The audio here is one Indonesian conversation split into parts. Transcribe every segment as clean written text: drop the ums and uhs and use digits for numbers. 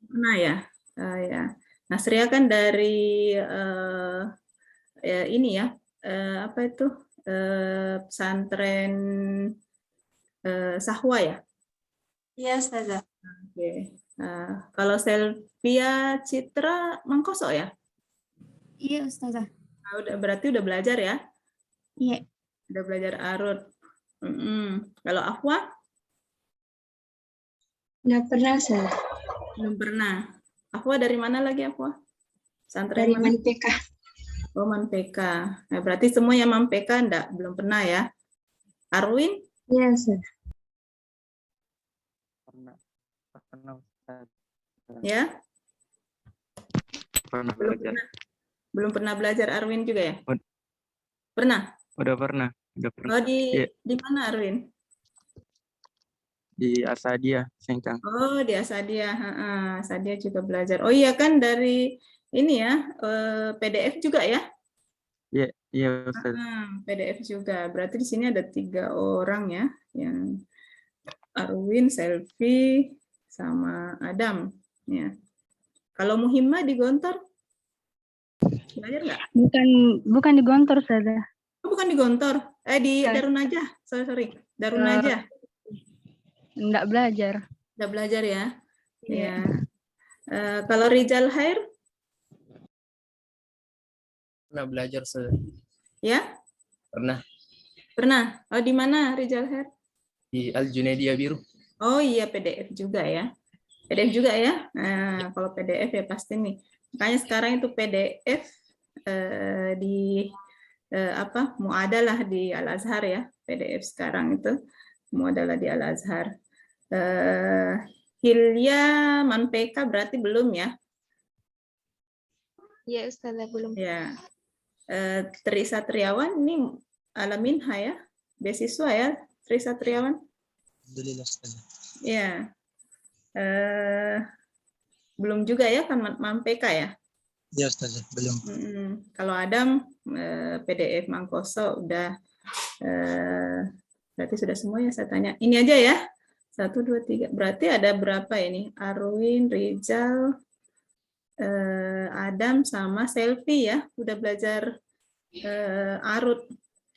Pernah ya? Ya. Nah, Sria kan dari ini ya, apa itu, pesantren Sahwa ya? Iya, Ustazah. Oke. Nah, kalau Selvia Citra Mangkoso ya? Iya, Ustazah. Nah, berarti udah belajar ya? Iya. Udah belajar arut. Kalau Afwa? Nggak pernah, Ustazah. Belum pernah. Afwa dari mana lagi Afwa? Pesantren Dari mana? Manpeka. Oh, Manpeka. Nah, berarti semua yang Manpeka belum pernah ya? Arwin? Iya, Ustazah. Pernah Ustaz. Ya? Pernah Belum belajar. pernah. Belum pernah belajar Arwin juga ya? Ud- Pernah? Udah pernah. Oh, Iya, di mana Arwin? di Asadia, Sengkang. Oh, di Asadia. Asadia juga belajar. Oh iya kan dari ini ya, PDF juga ya? Iya, iya Ustaz. PDF juga. Berarti di sini ada 3 orang ya, yang Arwin, Selvi, sama Adam. Ya. Kalau Muhimma di Gontor, belajar nggak? Bukan di Gontor, Ustazah. Oh, bukan di Gontor. Di Darun Najah. Sorry. Darun Najah. Enggak belajar. Udah belajar ya? Iya. Ya. Kalau Rizal Hair? Pernah belajar, Ya? pernah Pernah. Oh, di mana Rizal Hair? di Al Junaidia Biru. Oh iya, PDF juga ya. PDF juga ya. Nah, kalau PDF ya pasti nih. Makanya sekarang itu PDF di apa? Muadalah di Al Azhar ya. PDF sekarang itu muadalah di Al Azhar. Hilya Manpeka berarti belum ya? Iya, Ustazah, belum. Ya. Tri Satriawan ini Alaminha ya? Beasiswa ya, Tri Satriawan? Alhamdulillah, Ustazah. Ya. Belum juga ya kan Manpeka ya? Ya, Ustazah, belum. Kalau Adam PDF Mangkoso udah berarti sudah semua ya saya tanya. Ini aja ya. 1, 2, 3. Berarti ada berapa ini? Arwin, Rizal, Adam sama Selvi ya. Udah belajar arut.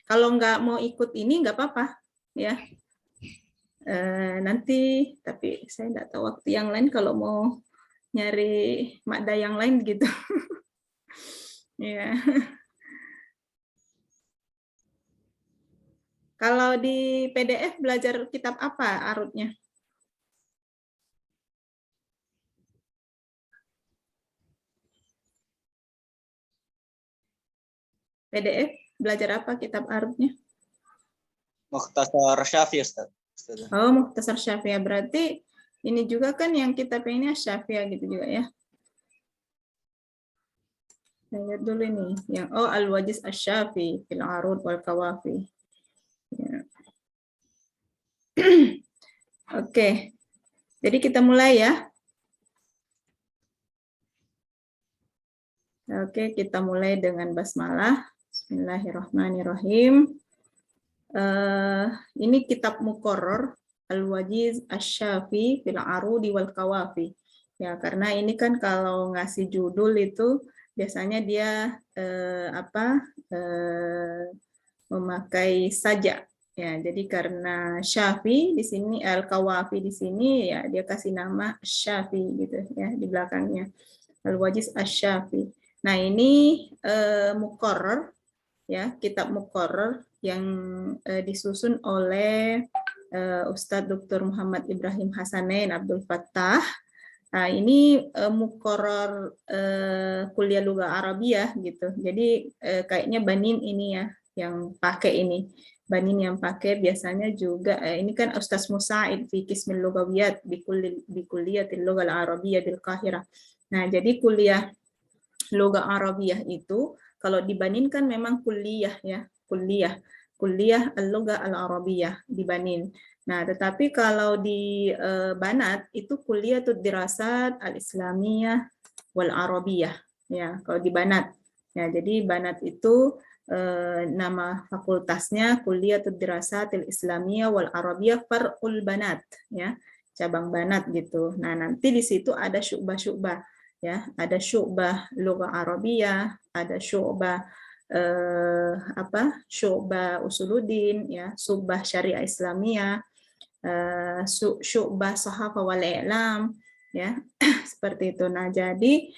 Kalau nggak mau ikut ini nggak apa-apa ya. Nanti tapi saya nggak tahu waktu yang lain kalau mau nyari makda yang lain gitu. Ya. Kalau di PDF belajar kitab apa arutnya? PDF belajar apa kitab arutnya? Mukhtasar Syafi'i, Ustaz. Oh, Mukhtasar Syafi'iyah. Berarti ini juga kan yang kitab ini Syafi'iyah gitu juga ya. Saya lihat dulu ini. Yang Al-Wajiz Asy-Syafi'i fil Arud wal Kawafi. Ya. Oke. Jadi kita mulai ya. Oke, kita mulai dengan basmalah. Bismillahirrahmanirrahim. Ini kitab Muqarrar Al-Wajiz Asy-Syafi'i fil Arudi wal Kawafi. Ya, karena ini kan kalau ngasih judul itu biasanya dia memakai sajak. Ya, jadi karena Syafi'i di sini Al-Kawafi di sini ya dia kasih nama Syafi'i gitu ya di belakangnya. Al-Wajiz Asy-Syafi'i. Nah, ini Muqarrar ya, kitab Muqarrar yang disusun oleh Ustadz Dr. Muhammad Ibrahim Hasanain Abdul Fattah. Nah, ini Muqarrar kuliah Lugha Arabiyah gitu. Jadi kayaknya Banin ini ya yang pakai ini. Banin yang pakai biasanya juga ini kan Ustaz Musa'id fi Qismil Lughawiyat bi Kulliyatil Lughal Arabiyyah bil Qahirah. Nah, jadi kuliah Lugha Arabiyah itu kalau di Banin kan memang kuliah ya, kuliah Al-Lugha Al-Arabiyah di Banin. Nah, tetapi kalau di Banat itu kuliah Dirasat Al-Islamiyah wal Arabiyah ya, kalau di Banat. Ya, jadi Banat itu nama fakultasnya Kuliah Dirasat Al-Islamiyah wal Arabiyah Far'ul Banat ya. cabang banat gitu. Nah, nanti di situ ada syu'bah-syu'bah ya, ada syu'bah lugha Arabiyah, ada syu'bah syu'bah usuluddin ya, syu'bah syariah Islamiyah, syu'bah sahafa wal i'lam ya. Seperti itu. Nah, jadi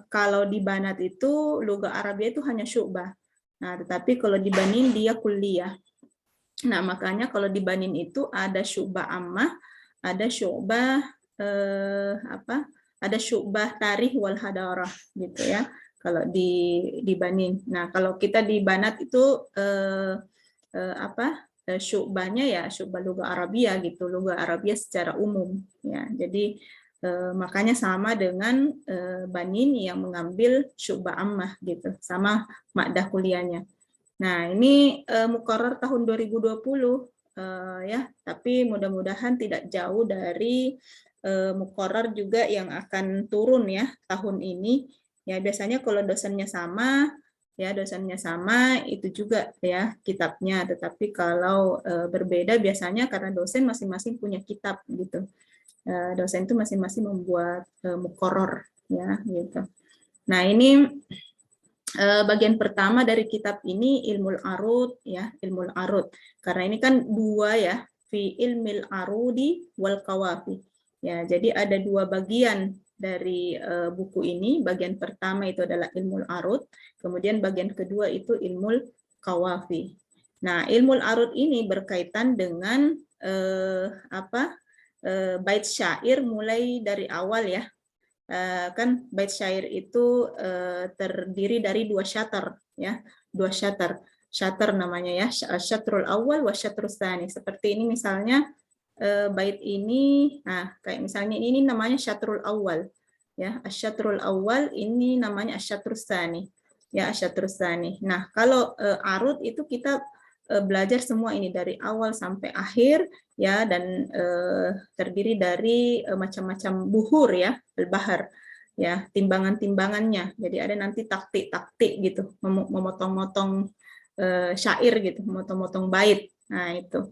kalau di banat itu lugha Arabiyah itu hanya syu'bah. Nah, tetapi kalau di banin dia kulliyah. Nah, makanya kalau di banin itu ada syu'bah ammah, ada syu'bah ada syu'bah tarikh wal hadarah gitu ya. Kalau di banin. Nah, kalau kita di banat itu syu'bahnya ya syu'bah lugha Arabiyah gitu, lugha Arabiyah secara umum ya. Jadi makanya sama dengan banin yang mengambil syu'bah ammah gitu, sama makdah kuliahnya. Nah, ini muqarrar tahun 2020 ya, tapi mudah-mudahan tidak jauh dari muqarrar juga yang akan turun ya tahun ini. Ya, biasanya kalau dosennya sama itu juga ya kitabnya, tetapi kalau berbeda biasanya karena dosen masing-masing punya kitab gitu. Dosen itu masing-masing membuat muqarrar ya gitu. Nah, ini bagian pertama dari kitab ini ilmul arud ya, ilmul arud. Karena ini kan dua ya, fi ilmil arudi wal qawafi. Ya, jadi ada dua bagian dari buku ini. Bagian pertama itu adalah ilmul arud, kemudian bagian kedua itu ilmul qawafi. Nah, ilmul arud ini berkaitan dengan bait syair mulai dari awal ya. Kan bait syair itu terdiri dari dua syatr ya, dua syatr namanya ya, syatrul awal wa syatrus tsani. Seperti ini misalnya bait ini, nah kayak misalnya ini namanya syatrul awal ya, asyatrul awal, ini namanya asyatrus tsani ya, asyatrus tsani. Nah, kalau arud itu kita belajar semua ini dari awal sampai akhir ya, dan terdiri dari macam-macam buhur ya, al-bahar ya, timbangan-timbangannya. Jadi ada nanti taktik-taktik gitu, memotong-motong syair gitu, memotong-motong bait. Nah, itu.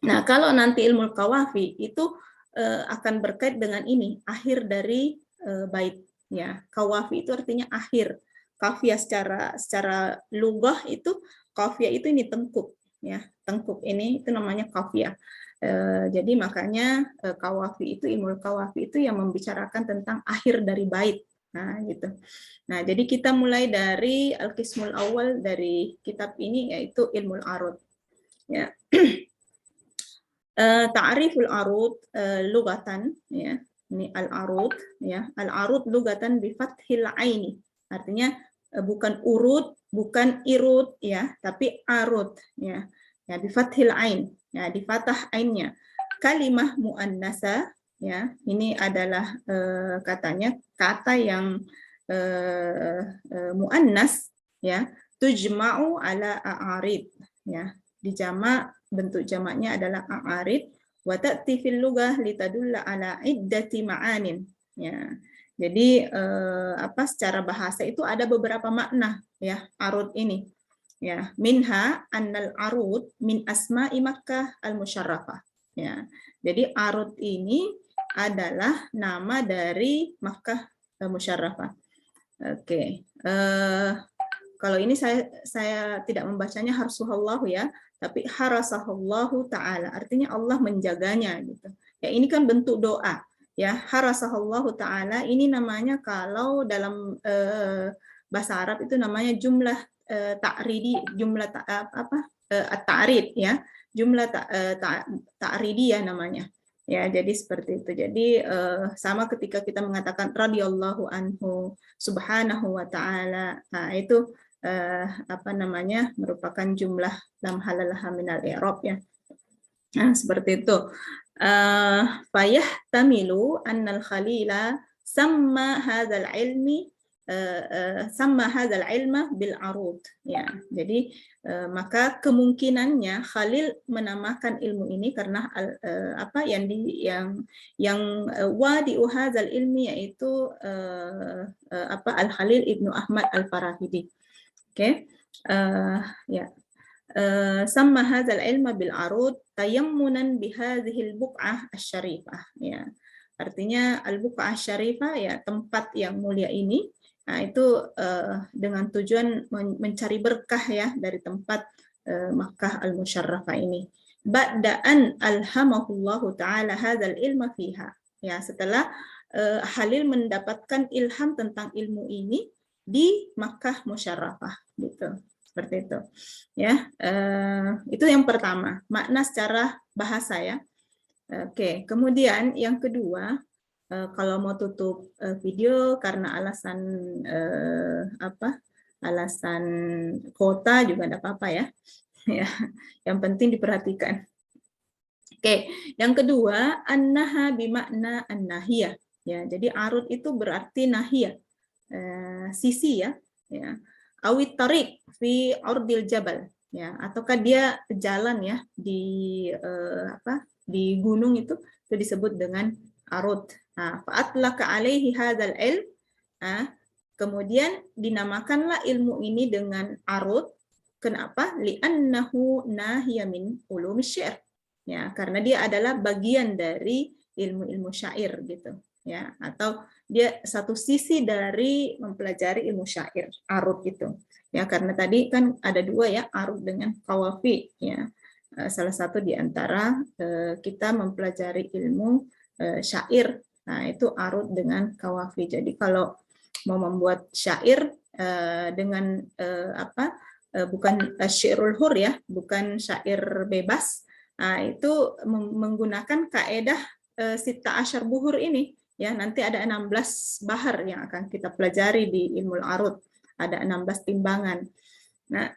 Nah, kalau nanti ilmu qawafi itu akan berkait dengan ini, akhir dari bait ya. Qawafi itu artinya akhir. Kafiyah secara lughah itu kafiyah itu ini tengkuk ya, tengkuk ini itu namanya kafiyah. Jadi makanya qawafi itu, ilmu qawafi itu yang membicarakan tentang akhir dari bait. Nah, gitu. Nah, jadi kita mulai dari al-qismul awal dari kitab ini yaitu ilmul arud. Ya. Ta'riful arud lugatan ya. Ini al-arud ya. Al-arud lugatan bi fathil aini. Artinya bukan urut, bukan irut ya, tapi arut ya. Ya, bi fathil ain. Ya, di fathah ainnya. Kalimah muannasa ya. Ini adalah katanya kata yang muannas ya, tujma'u ala a'arid ya. Dijamak, bentuk jamaknya adalah a'arid, wa ta'ti fil lughah litadulla ala iddati ma'anin ya. Jadi secara bahasa itu ada beberapa makna ya arud ini ya. Minha annal arud min asma'i Makkah al-musyarrafah ya. Jadi arud ini adalah nama dari Makkah al-musyarrafah. Oke. Kalau ini saya tidak membacanya harsuhallahu ya, tapi harasahallahu ta'ala, artinya Allah menjaganya gitu. Ya, ini kan bentuk doa. Ya, harasahallahu ta'ala ini namanya kalau dalam bahasa Arab itu namanya jumlah ta'ridi, jumlah at-ta'rid ya, jumlah ta'ridi ya namanya. Ya, jadi seperti itu. Jadi sama ketika kita mengatakan radhiyallahu anhu subhanahu wa ta'ala. Nah, itu merupakan jumlah lam halalaha minal i'rab ya. Nah, seperti itu. Fayah tamilu annal khalila sama hadzal ilma bil arud ya. Jadi maka kemungkinannya Khalil menamakan ilmu ini karena yang wadi'u hadzal ilmi yaitu Al Khalil Ibnu Ahmad Al Farahidi. Oke. Ya. Sama hadzal ilma bil arud tayammunan bihadhil buq'ah asy-syarifah, ya. Artinya al-buq'ah asy-syarifah, ya, tempat yang mulia ini. Nah, itu dengan tujuan mencari berkah, ya, dari tempat Makkah al-Musyarrafah ini. Ba'da'an alhamahullahu ta'ala hadzal ilma fiha. Ya, setelah Halil mendapatkan ilham tentang ilmu ini di Makkah Musyarrafah, gitu. Seperti itu, ya. Itu yang pertama, makna secara bahasa, ya. Oke, kemudian yang kedua, kalau mau tutup video karena alasan alasan kota juga tidak apa-apa, ya. Ya, yang penting diperhatikan. Oke, yang kedua, annaha bimakna an-nahiyah, ya. Jadi arud itu berarti nahiyah, sisi, ya. Ya. Awit tarik fi ardil jabal, ya, ataukah dia jalan, ya, di di gunung itu disebut dengan arud. Fa'atlaka alaihi hadzal ilm, kemudian dinamakanlah ilmu ini dengan arud. Kenapa? Li'annahu nahiya min ulumi syair, ya, karena dia adalah bagian dari ilmu-ilmu syair, gitu, ya, atau dia satu sisi dari mempelajari ilmu syair, arud itu, ya, karena tadi kan ada dua, ya, arud dengan kawafi, ya. Salah satu di antara kita mempelajari ilmu syair, nah itu arud dengan kawafi. Jadi kalau mau membuat syair dengan bukan syairul hur, ya, bukan syair bebas, nah, itu menggunakan kaedah Sitta Asyar Buhur ini, ya. Nanti ada 16 bahar yang akan kita pelajari di ilmu arud, ada 16 timbangan. Nah,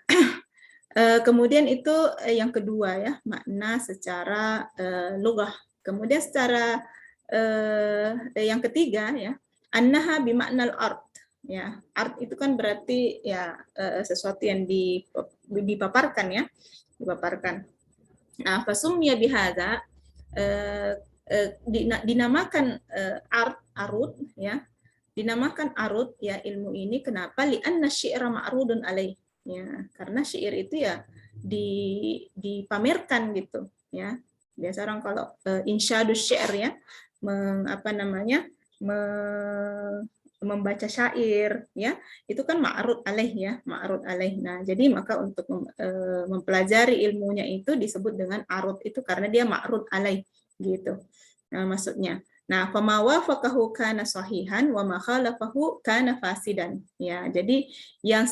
kemudian itu yang kedua, ya, makna secara lughah. Kemudian secara yang ketiga, ya, annaha bimaknal ard, ya. Ard itu kan berarti, ya, sesuatu yang dipaparkan, ya, dipaparkan. Nah, fasumya bihadza, dinamakan arud, ya, dinamakan arud, ya, ilmu ini. Kenapa? Li'anna syi'ra ma'rudun alaih, ya, karena syair itu, ya, dipamerkan, gitu, ya. Biasa orang kalau insyadus syair, ya, membaca syair, ya, itu kan ma'rud alaih, ya, ma'rud alaih. Nah, jadi maka untuk mempelajari ilmunya itu disebut dengan arud itu karena dia ma'rud alaih, gitu. Nah, maksudnya. Nah, fama wafaqahu kana sahihan wa ma khalafahu kana fasidan. Ya, jadi yang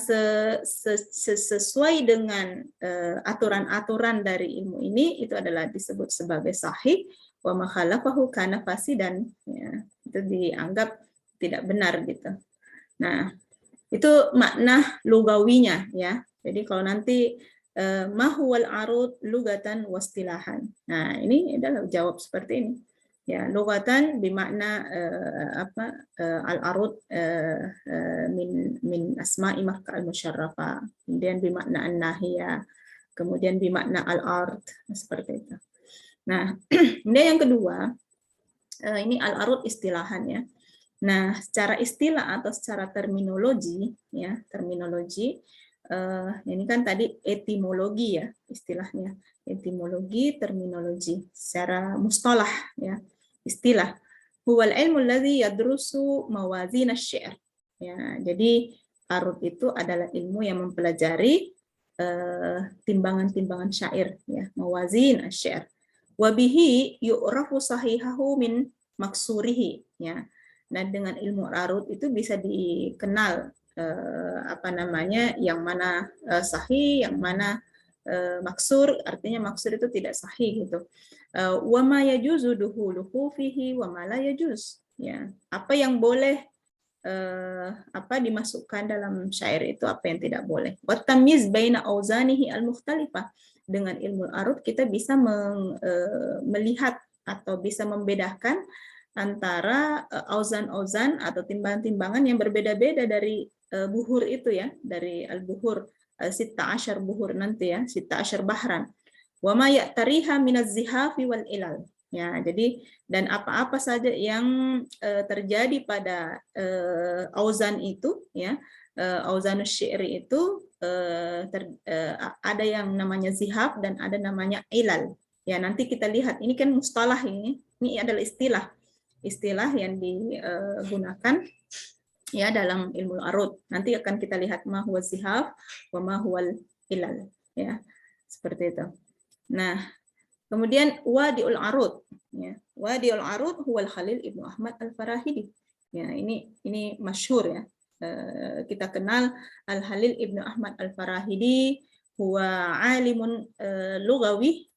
sesuai dengan aturan-aturan dari ilmu ini itu adalah disebut sebagai sahih, wa ma khalafahu kana fasidan. Ya, itu dianggap tidak benar, gitu. Nah, itu makna lugawinya, ya. Jadi kalau nanti mahwal arud lugatan wastilahan. Nah, ini adalah jawab seperti ini. Ya, lugatan bimakna al-arud min asma'i Makkah al-Musyarrafah. Kemudian bimakna an-nahiyah, kemudian bimakna al-ard, seperti itu. Nah, kemudian yang kedua, ini al-arud istilahan, ya. Nah, secara istilah atau secara terminologi, ya, terminologi, ini kan tadi etimologi, ya, istilahnya. Etimologi, terminologi, secara mustalah, ya, istilah. Huwal ilmu alladhi yadrusu mawazin asy-syi'r. Ya, jadi arud itu adalah ilmu yang mempelajari timbangan-timbangan syair, ya, mawazin asy-syi'r. Wa bihi yu'rafu sahihahu min maksurihi, ya. Nah, dengan ilmu arud itu bisa dikenal yang mana sahih, yang mana maksur, artinya maksur itu tidak sahih, gitu. Wa ma yajuzu duhuluhu fihi wa ma la yajuz, ya. Apa yang boleh dimasukkan dalam syair itu, apa yang tidak boleh. Wa tamyiz baina auzanihi al-mukhtalifah. Dengan ilmu arud kita bisa melihat atau bisa membedakan antara auzan-auzan atau timbangan-timbangan yang berbeda-beda dari buhur itu, ya, dari al-buhur, Sitta Asyar Buhur nanti, ya, Sitta Asyar Bahran. Wa ma ya'tariha minaz zihafi wal ilal. Ya, jadi dan apa-apa saja yang terjadi pada auzan itu, ya, auzanus syi'ri itu ada yang namanya zihab dan ada namanya ilal. Ya, nanti kita lihat ini kan mustalah ini adalah istilah yang digunakan ya dalam ilmu arud. Nanti akan kita lihat ma huwa zihab wa ma huwal ilal, ya. Seperti itu. Nah, kemudian wadiul arud, ya. Wadiul arud huwal Khalil Ibnu Ahmad Al-Farahidi. Ya, ini masyhur ya. Kita kenal Al-Khalil Ibnu Ahmad Al-Farahidi huwa alimun lughawi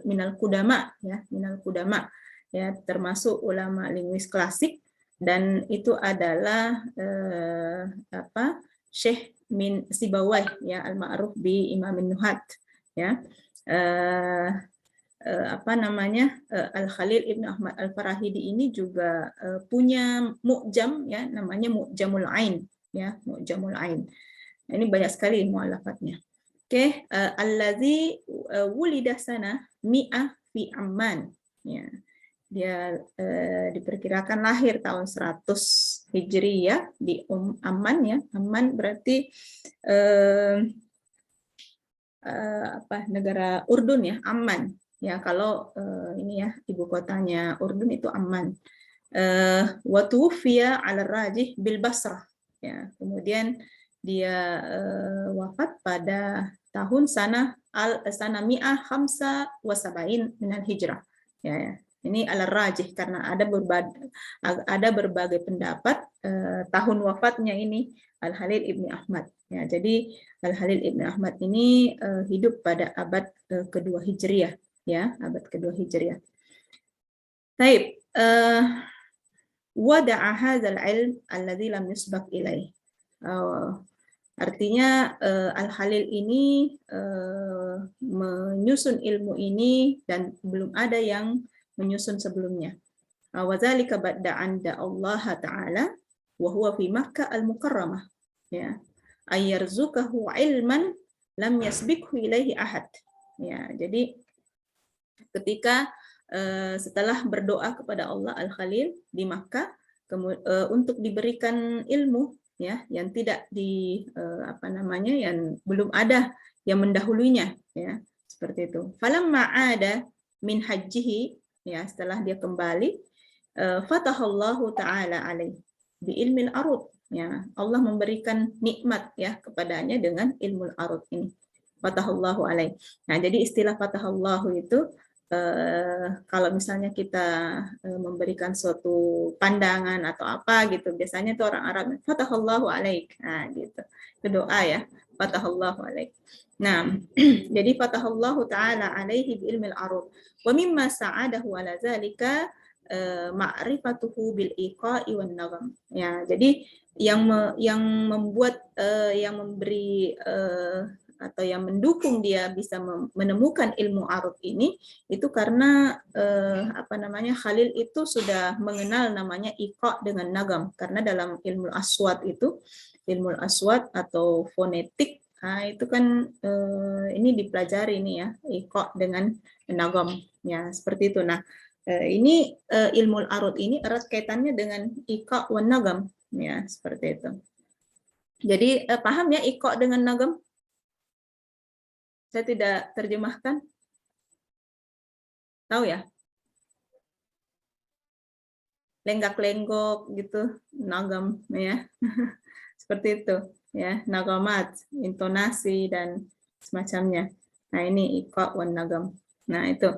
minal kudama, ya, minal kudama, ya, termasuk ulama linguis klasik, dan itu adalah Syekh min Sibawai, ya, al-ma'ruf bi Imamin Nuhat, ya. Al-Khalil Ibnu Ahmad Al-Farahidi ini juga punya mu'jam, ya, namanya Mu'jamul Ain, ya, Mu'jamul Ain. Ini banyak sekali mu'alafatnya. Oke, allazi wulida sana mi'ah fi Amman, ya. Dia diperkirakan lahir tahun 100 Hijriyah di Amman, ya. Amman berarti negara Urdun, ya, Amman. Ya, kalau ini ya ibu kotanya Urdun itu Amman. Wa tuwfiya 'ala rajih bil Basrah. Ya, kemudian dia wafat pada tahun sana mi'ah khamsa wa sab'in minal hijrah. Ya, ini ala rajih karena ada berbagai pendapat tahun wafatnya ini Al-Khalil Ibnu Ahmad. Ya, jadi Al-Khalil Ibnu Ahmad ini hidup pada abad kedua Hijriah, ya, abad kedua Hijriah. Taib, wada'a hadzal ilm alladzi lam yusbaq ilaih. Artinya Al-Khalil ini menyusun ilmu ini dan belum ada yang menyusun sebelumnya. Wa dzalika ba'da anda Allah Ta'ala wa huwa fi Makkah al-Mukarramah, ya, ayyarzukahu ilman lam yasbiqhu ilaihi ahad. Ya, jadi ketika setelah berdoa kepada Allah, Al-Khalil di Makkah untuk diberikan ilmu, ya, yang tidak yang belum ada yang mendahulunya, ya, seperti itu. Falamma ada min hajjihi, ya, setelah dia kembali, fatahallahu ta'ala alaih bi ilmil arud, ya, Allah memberikan nikmat, ya, kepadanya dengan ilmu arud ini. Fatahallahu alaih. Nah, jadi istilah fatahallahu itu kalau misalnya kita memberikan suatu pandangan atau apa gitu, biasanya itu orang Arab fatahallahu alaik, nah gitu, itu doa, ya, fatahallahu alaik. Nah, jadi fatahallahu ta'ala alaihi bi ilmil arud wa mimma sa'adahu ala zalika ma'rifatuhu bil iqa'i wan nazam. Ya, jadi yang membuat yang memberi atau yang mendukung dia bisa menemukan ilmu arud ini itu karena Khalil itu sudah mengenal namanya iqa dengan nagam, karena dalam ilmu aswat itu, ilmu aswat atau fonetik, nah, itu kan ini dipelajari ini, ya, iqa dengan nagam, ya, seperti itu. Nah, ini ilmu arud ini erat kaitannya dengan iqa wan nagam, ya, seperti itu. Jadi paham ya iqa dengan nagam? Saya tidak terjemahkan. Tahu ya? Lenggak-lenggok gitu, nagam, ya. Seperti itu, ya, nagamat, intonasi dan semacamnya. Nah, ini iqa wan nagam. Nah, itu.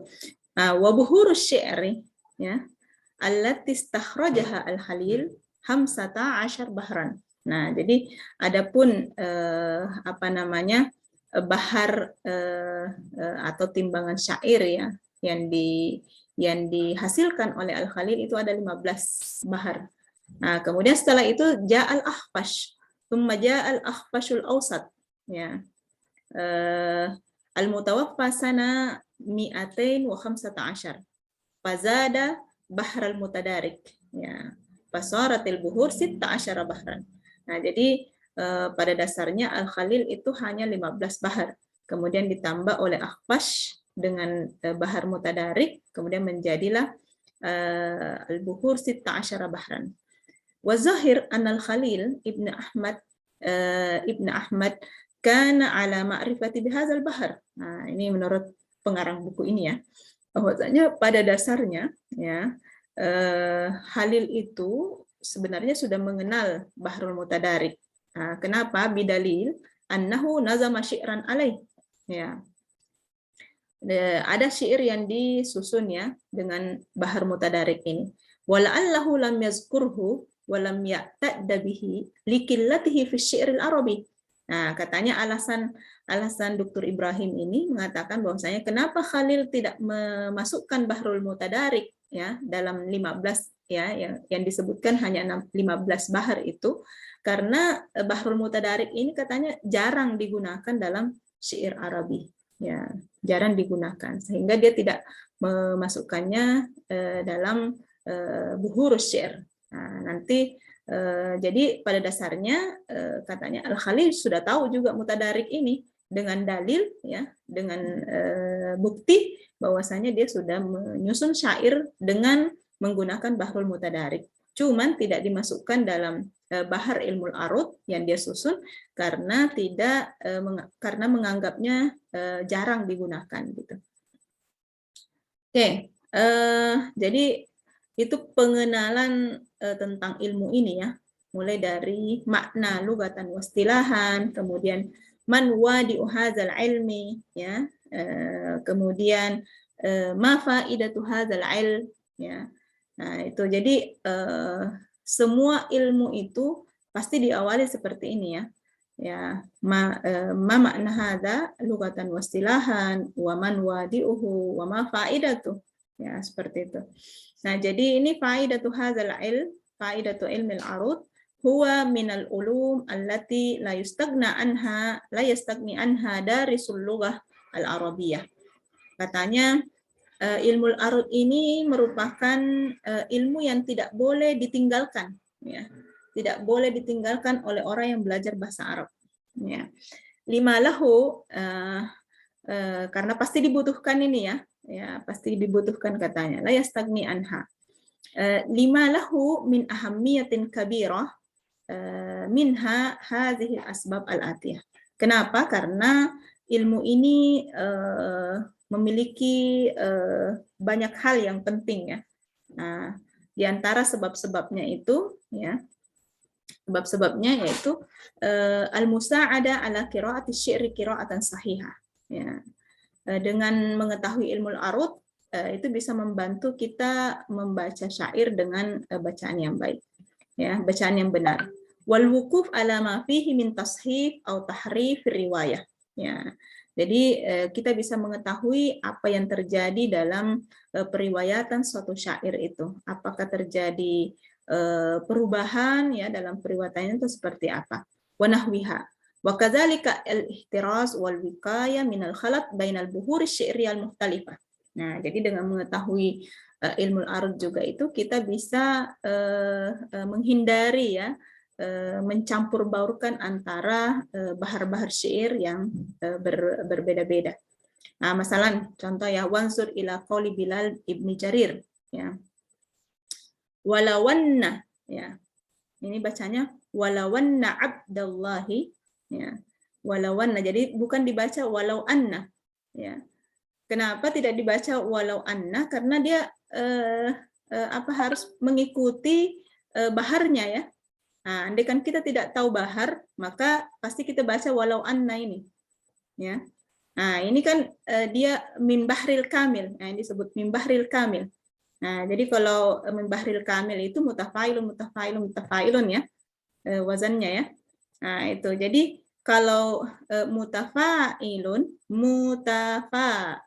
Wa buhurus syi'ri, ya, allati istakhrajaha Al-Khalil 15 bahran. Nah, jadi adapun bahar atau timbangan syair, ya, yang dihasilkan oleh Al-Khalil itu ada 15 bahar. Nah, kemudian setelah itu ja'al akhfash, thumma ja'al akhfashul awsat, ya, al-mutawaffa sana 215 fazada bahral mutadarik, ya, fasaratil buhur 16 bahran. Nah, jadi pada dasarnya Al-Khalil itu hanya 15 bahar, kemudian ditambah oleh Akhfash dengan bahar mutadarik, kemudian menjadilah al-buhur 16 bahran. Wa zahir anna Al-Khalil Ibnu Ahmad Ibn Ahmad kana ala ma'rifati bihadzal bahar. Nah, ini menurut pengarang buku ini ya. Bahwasanya pada dasarnya ya Khalil itu sebenarnya sudah mengenal Bahrul Mutadarik. Nah, kenapa? Bidalil annahu nazama syi'ran alaih. Ya. Ada syair yang disusun ya dengan Bahr Mutadarik ini. Wala'allahu lam yazkurhu wa lam ya'tadda bihi likillatihi fi syi'ril arabi. Nah, katanya alasan Dr. Ibrahim ini mengatakan bahwasanya kenapa Khalil tidak memasukkan Bahrul Mutadarik ya dalam 15 ya yang disebutkan hanya 15 bahar itu karena Bahrul Mutadarik ini katanya jarang digunakan dalam syair Arabi. Ya, jarang digunakan sehingga dia tidak memasukkannya dalam buhurus syair. Nah, nanti jadi pada dasarnya katanya Al-Khalil sudah tahu juga mutadarik ini dengan dalil ya, dengan bukti bahwasanya dia sudah menyusun syair dengan menggunakan Bahrul Mutadarik. Cuman tidak dimasukkan dalam Bahar Ilmul Arud yang dia susun karena karena menganggapnya jarang digunakan gitu. Oke, jadi itu pengenalan tentang ilmu ini ya, mulai dari makna lugatan wastilahan, kemudian man wadi'u hadzal ilmi ya, kemudian ma faidatu hadzal ilm ya. Nah, itu jadi semua ilmu itu pasti diawali seperti ini ya. Ya, ma makna hadza lugatan wastilahan wa man wadi'uhu wa ma faidatu. Ya, seperti itu. Nah, jadi ini faidatu hadzal ilm, faidatu ilmil arud huwa minal ulum allati la yustagna anha, la yastagni anha darisul lughah al-arabiyyah. Katanya ilmu arud ini merupakan ilmu yang tidak boleh ditinggalkan ya. Tidak boleh ditinggalkan oleh orang yang belajar bahasa Arab ya. Lima lahu karena pasti dibutuhkan ini ya. Ya, pasti dibutuhkan katanya. La yastagni anha. Lima lahu min ahammiyatin kabirah minha hadhihi asbab al-atiyah. Kenapa? Karena ilmu ini memiliki banyak hal yang penting ya. Nah, di antara sebab-sebabnya itu ya, sebab-sebabnya yaitu al-musa'ada ala qira'ati syi'ri qira'atan sahihah ya. Dengan mengetahui ilmu arud itu bisa membantu kita membaca syair dengan bacaan yang baik ya, bacaan yang benar. Wal wuquf ala ma fihi min tashif atau tahrif riwayah ya. Jadi kita bisa mengetahui apa yang terjadi dalam periwayatan suatu syair itu. Apakah terjadi perubahan ya dalam periwayatan itu seperti apa? Wa nahwiha. Wa kadzalika al-ihtiraz wal wiqayah min al-khalat bainal buhur asy-syi'riyah al-mukhtalifah. Nah, jadi dengan mengetahui ilmu arud juga itu kita bisa menghindari ya mencampur baurkan antara bahar-bahar syair yang berbeda-beda. Nah, masalan contoh ya, wansur ila qauli Bilal ibni Jarir ya. Walawanna ya. Ini bacanya walawanna abdallahi ya. Walawanna, jadi bukan dibaca walau anna ya. Kenapa tidak dibaca walau anna? Karena dia harus mengikuti baharnya ya. Nah, andai kan kita tidak tahu bahar, maka pasti kita baca walau anna ini. Ya. Nah, ini kan dia min bahril kamil. Nah, ini disebut min bahril kamil. Nah, jadi kalau min bahril kamil itu mutafailun ya. Wazannya ya. Nah, itu. Jadi kalau mutafailun, mutafa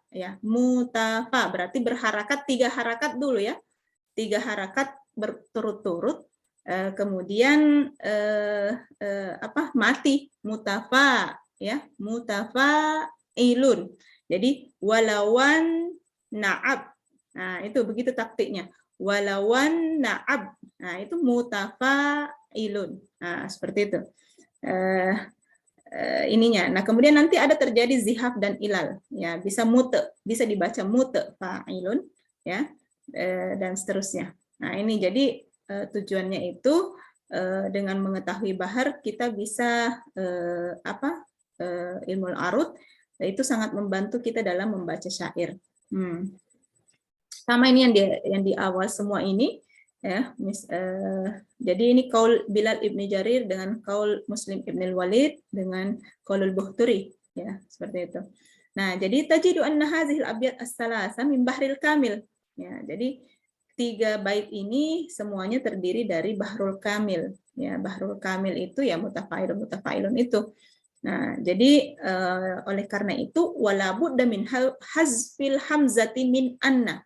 berarti berharakat 3 harakat dulu ya. 3 harakat berturut-turut. Kemudian mati mutafa ya, mutafailun. Jadi walawan na'ab. Nah, itu begitu taktiknya. Walawan na'ab. Nah, itu mutafailun. Nah, seperti itu. Ininya. Nah, kemudian nanti ada terjadi zihaf dan ilal. Ya, bisa bisa dibaca fa'ilun ya. Dan seterusnya. Nah, ini jadi tujuannya itu dengan mengetahui bahar kita bisa ilmu arud, itu sangat membantu kita dalam membaca syair. Sama ini yang di awal semua ini ya. Jadi ini kaul Bilal ibn Jarir dengan kaul Muslim ibn al-Walid dengan kaulul Buhturi ya, seperti itu. Nah, jadi tajidu anna hadhil abyad as-salasa min bahril kamil. Ya, jadi 3 bait ini semuanya terdiri dari bahrul kamil. Ya, bahrul kamil itu ya mutafailun itu. Nah, jadi oleh karena itu wala budda min hazfil hamzati min anna.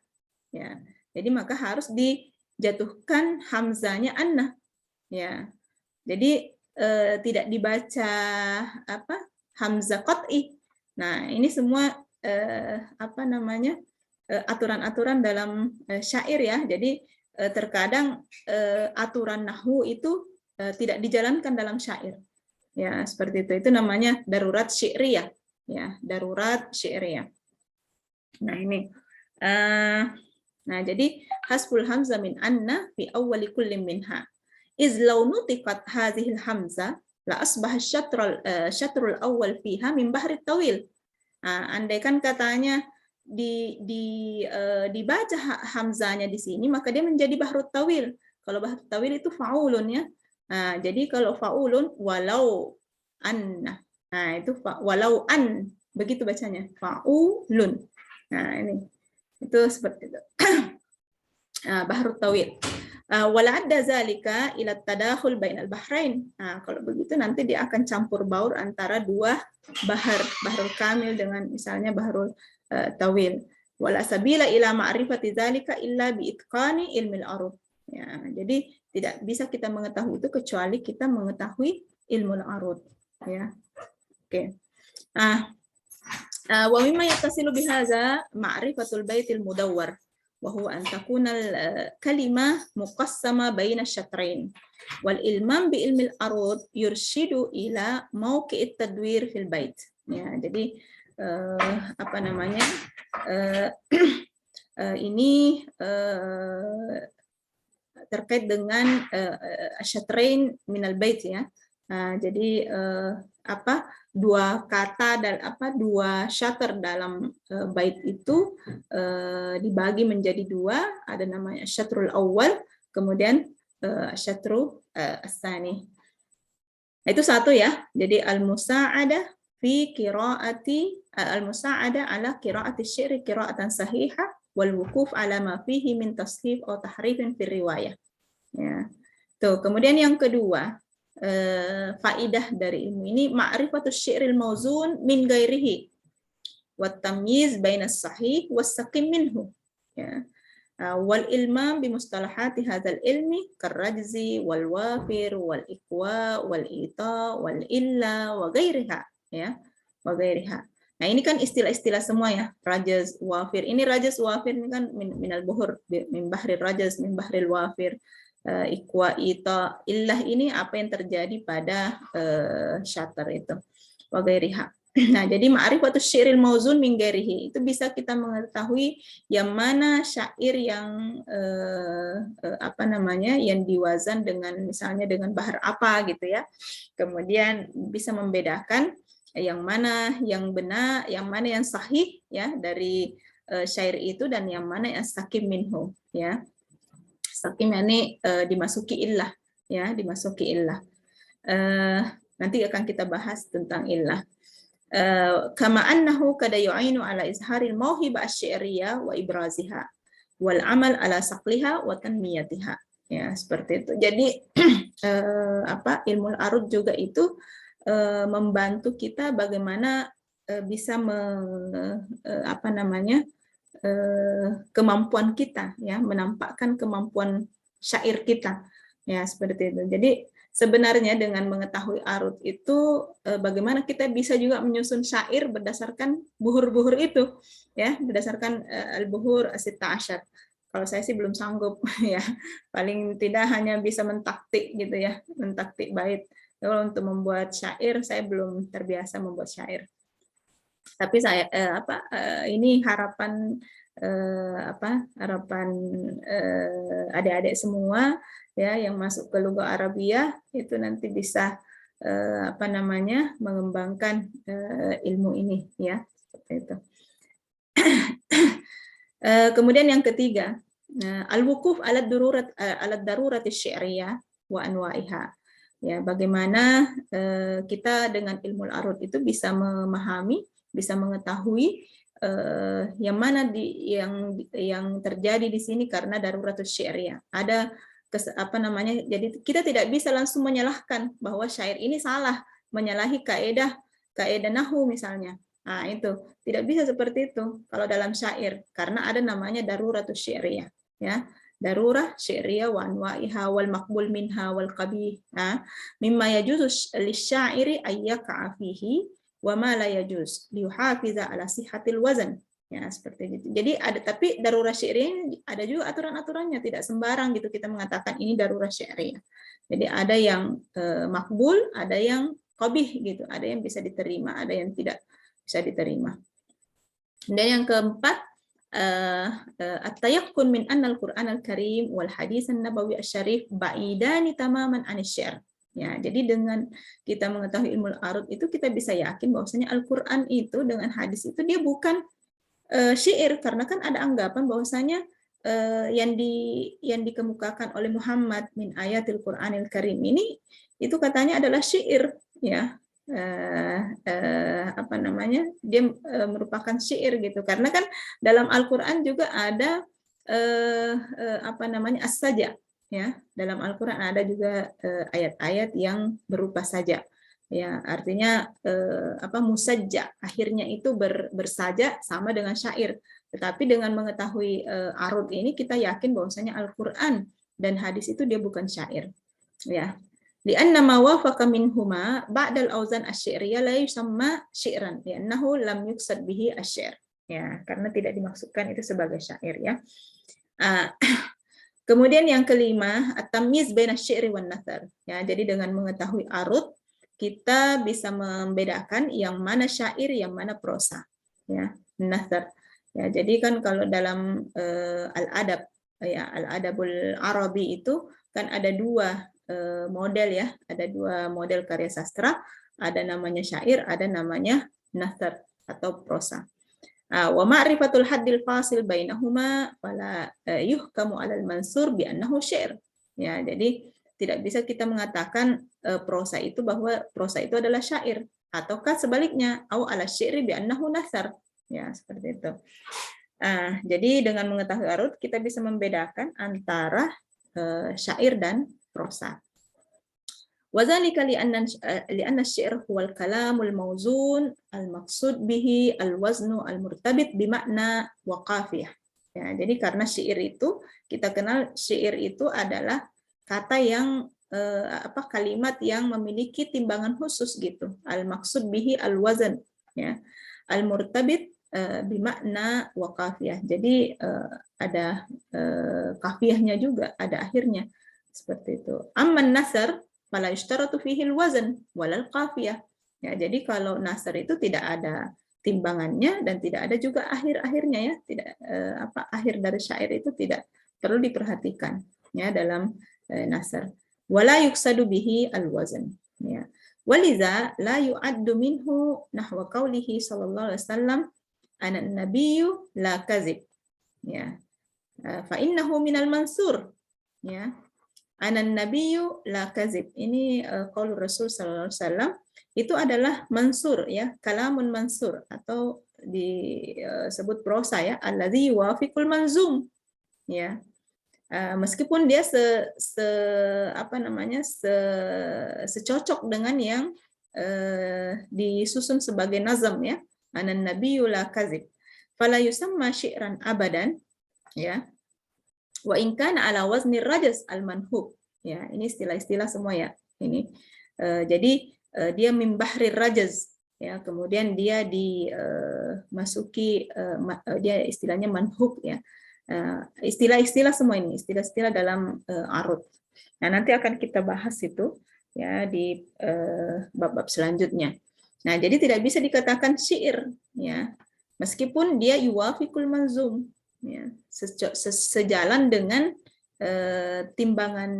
Ya. Jadi maka harus dijatuhkan hamzanya anna. Ya. Jadi tidak dibaca hamzah qat'i. Nah, ini semua aturan-aturan dalam syair ya. Jadi terkadang aturan nahwu itu tidak dijalankan dalam syair. Ya, seperti itu. Itu namanya darurat syi'riyah. Ya, darurat syi'riyah. Nah, ini. Nah, jadi hasbul hamzah min anna fi awwali kulli minha. Iz law nutiqat hadhihi hamzah la asbaha syatrul awwal fiha min bahri tawil. Nah, andaikan katanya dibaca hamzanya di sini, maka dia menjadi bahrut tawil. Kalau bahrut tawil itu faulun ya. Nah, jadi kalau faulun walau anna. Nah, itu walau an, begitu bacanya. Faulun. Nah, ini. Itu seperti itu. Bahrut tawil. Wala adda zalika ila tadakhul bainal bahrain. Nah, kalau begitu nanti dia akan campur baur antara 2 bahrul kamil dengan misalnya bahrul tawil. Wala sabila ila ma'rifati zalika illa bi itqani ilmil arud. Ya, jadi tidak bisa kita mengetahui itu kecuali kita mengetahui ilmu arud. Ya. Oke. Wa mimma yattasilu bihadza ma'rifatul baitil mudawwar wa huwa an takuna al-kalimah muqassama baina asy-syatrain wal ilmam bi ilmil arud yurshidu ila mawqi'it tadwir fil bait. Ya, jadi ini terkait dengan asyatrain minal bait ya. Jadi 2 kata dan 2 syatr dalam bait itu dibagi menjadi 2, ada namanya syatrul awal, kemudian syatru as-tsani. Itu satu ya. Jadi al-musa'adah fi qiraati al-musa'adah ala qiraati syi'ri qiraatan sahihah wal wukuf ala ma fihi min tashif atau tahrifin fi riwayah. Ya. Tuh, kemudian yang kedua, faidah dari ilmu ini ma'rifatus syi'ril mauzun min ghairihi wa tamyiz bainas sahih was saqim minhu. Ya. Wal ilmam bi mustalahati hadzal ilmi karrajzi wal wafir wal iqwa wal ita wal illa wa ghairiha ya, wa ghairiha. Nah, ini kan istilah-istilah semua ya, rajaz, wafir. Ini rajaz, wafir ini kan minal buhur, min bahril rajaz, min bahril wafir. Iqwa, ita, illah ini apa yang terjadi pada syatar itu. Wa ghairiha. Nah, jadi ma'rifatus syi'ril mauzun min ghairihi, itu bisa kita mengetahui yang mana syair yang yang diwazan dengan misalnya dengan bahar apa gitu ya. Kemudian bisa membedakan yang mana yang benar, yang mana yang sahih ya dari syair itu dan yang mana yang sakim minhu ya. Sakim ini dimasuki illah ya, dimasuki illah. Nanti akan kita bahas tentang illah. Kama annahu kada yu'ainu ala izharil mauhibah asy-syi'riyah wa ibraziha wal amal ala saqliha wa tanmiyatiha. Ya, seperti itu. Jadi ilmu arud juga itu membantu kita bagaimana bisa kemampuan kita ya, menampakkan kemampuan syair kita ya, seperti itu. Jadi sebenarnya dengan mengetahui arud itu bagaimana kita bisa juga menyusun syair berdasarkan buhur-buhur itu ya, berdasarkan al-buhur as-sitta asyar. Kalau saya sih belum sanggup ya, paling tidak hanya bisa mentaktik gitu ya, mentaktik bait. Kalau untuk membuat syair saya belum terbiasa membuat syair. Tapi saya ini harapan harapan adik-adik semua ya yang masuk ke lugha Arabiyah itu nanti bisa mengembangkan ilmu ini ya, seperti itu. Kemudian yang ketiga, al-wukuf ala darurat asy-syi'riyah wa anwa'iha. Ya, bagaimana kita dengan ilmu al-arud itu bisa memahami, bisa mengetahui yang mana yang terjadi di sini karena darurat asy-syi'riyah. Ada jadi kita tidak bisa langsung menyalahkan bahwa syair ini salah, menyalahi kaidah nahwu misalnya. Nah, itu tidak bisa seperti itu kalau dalam syair karena ada namanya daruratus syi'riyah ya. Darurah syi'riyah wa anwa'iha wal maqbul minha wal qabih. Mimma yajuzu lisyairi ayyaka fihi wa ma la yajuz liyuhafiza ala sihhatil wazn. Ya, seperti itu. Jadi tapi darurat syi'riyah ada juga aturan-aturannya, tidak sembarang gitu kita mengatakan ini darurat syi'riyah. Jadi ada yang makbul, ada yang qabih gitu, ada yang bisa diterima, ada yang tidak bisa diterima. Dan yang keempat, at-tayaqqun min anna al-Qur'an al-Karim wal hadis an-nabawi asy-syarif ba'idani tamaman anisy-syi'r. Ya, jadi dengan kita mengetahui ilmu al-arud itu kita bisa yakin bahwasanya Al-Qur'an itu dengan hadis itu dia bukan syair, karena kan ada anggapan bahwasanya yang dikemukakan oleh Muhammad min ayatil Qur'anil Karim ini itu katanya adalah syair ya. Dia merupakan syair gitu, karena kan dalam Al-Qur'an juga ada as-saja ya. Dalam Al-Qur'an ada juga ayat-ayat yang berupa saja. Ya, artinya musajja, akhirnya itu bersaja sama dengan syair. Tetapi dengan mengetahui arud ini kita yakin bahwasanya Al-Qur'an dan hadis itu dia bukan syair. Ya. Li'anna ma wafaqa minhuma ba'dal auzan asy-syi'riyah la yusamma syi'ran, li'annahu lam yuqsad bihi asy-syi'r. Ya, karena tidak dimaksudkan itu sebagai syair ya. Kemudian yang kelima, at-tamyiz baina asy-syi'ri wan nathar. Ya, jadi dengan mengetahui arud kita bisa membedakan yang mana syair, yang mana prosa. Ya, nathar. Ya, jadi kan kalau dalam al-adab, ya al-adabul arabi itu kan ada dua model ya, ada dua model karya sastra, ada namanya syair, ada namanya nathar atau prosa. Wa ma'rifatul haddil fasil bainahuma fala yuhkamu 'alal mansur bi annahu syair. Ya, jadi tidak bisa kita mengatakan prosa itu bahwa prosa itu adalah syair, ataukah sebaliknya au ala syairi bi annahu nathar. Ya, seperti itu. Jadi dengan mengetahui arud kita bisa membedakan antara syair dan prosa. Wa dzalika li'anna asy-syi'r huwal kalamul mawzun al-maqsud bihi al-waznu al-murtabit bi makna wa qafiyah. Ya, jadi karena syair itu kita kenal syair itu adalah kata yang kalimat yang memiliki timbangan khusus gitu. Al-maqsud bihi al-wazn ya. Al-murtabit bimakna wa qafiyah. Jadi ada kafiyahnya juga, ada akhirnya. Seperti itu. Amman nasr fala yushtaratu fihi al-wazn walal qafiyah. Ya, jadi kalau nasr itu tidak ada timbangannya dan tidak ada juga akhir-akhirnya ya. Tidak akhir dari syair itu tidak perlu diperhatikan ya dalam nasr. Wala yuqsadu bihi al-wazn. Ya. Waliza la yu'addu minhu nahwa qaulihi sallallahu alaihi wasallam ana nabiyyu la kazib. Ya. Fa innahu minal mansur. Ya. Ana nabiyyu la kazib. Ini qaul Rasul sallallahu alaihi wasallam itu adalah mansur ya, kalamun mansur atau disebut prosa ya, allazi yuwafiqul manzum. Ya. Meskipun dia secocok dengan yang disusun sebagai nazam ya, anan nabiyyu la kazib fala yusamma syi'ran abadan ya, wa in kana ala wazni rajaz al manhub ya. Ini istilah-istilah semua ya ini. Jadi dia min bahri rajaz ya, kemudian dia dimasuki dia istilahnya manhub ya. Istilah-istilah semua ini, istilah-istilah dalam arud. Nah, nanti akan kita bahas itu ya di bab-bab selanjutnya. Nah, jadi tidak bisa dikatakan syair ya, meskipun dia yuwafiqul manzum ya, sejalan dengan timbangan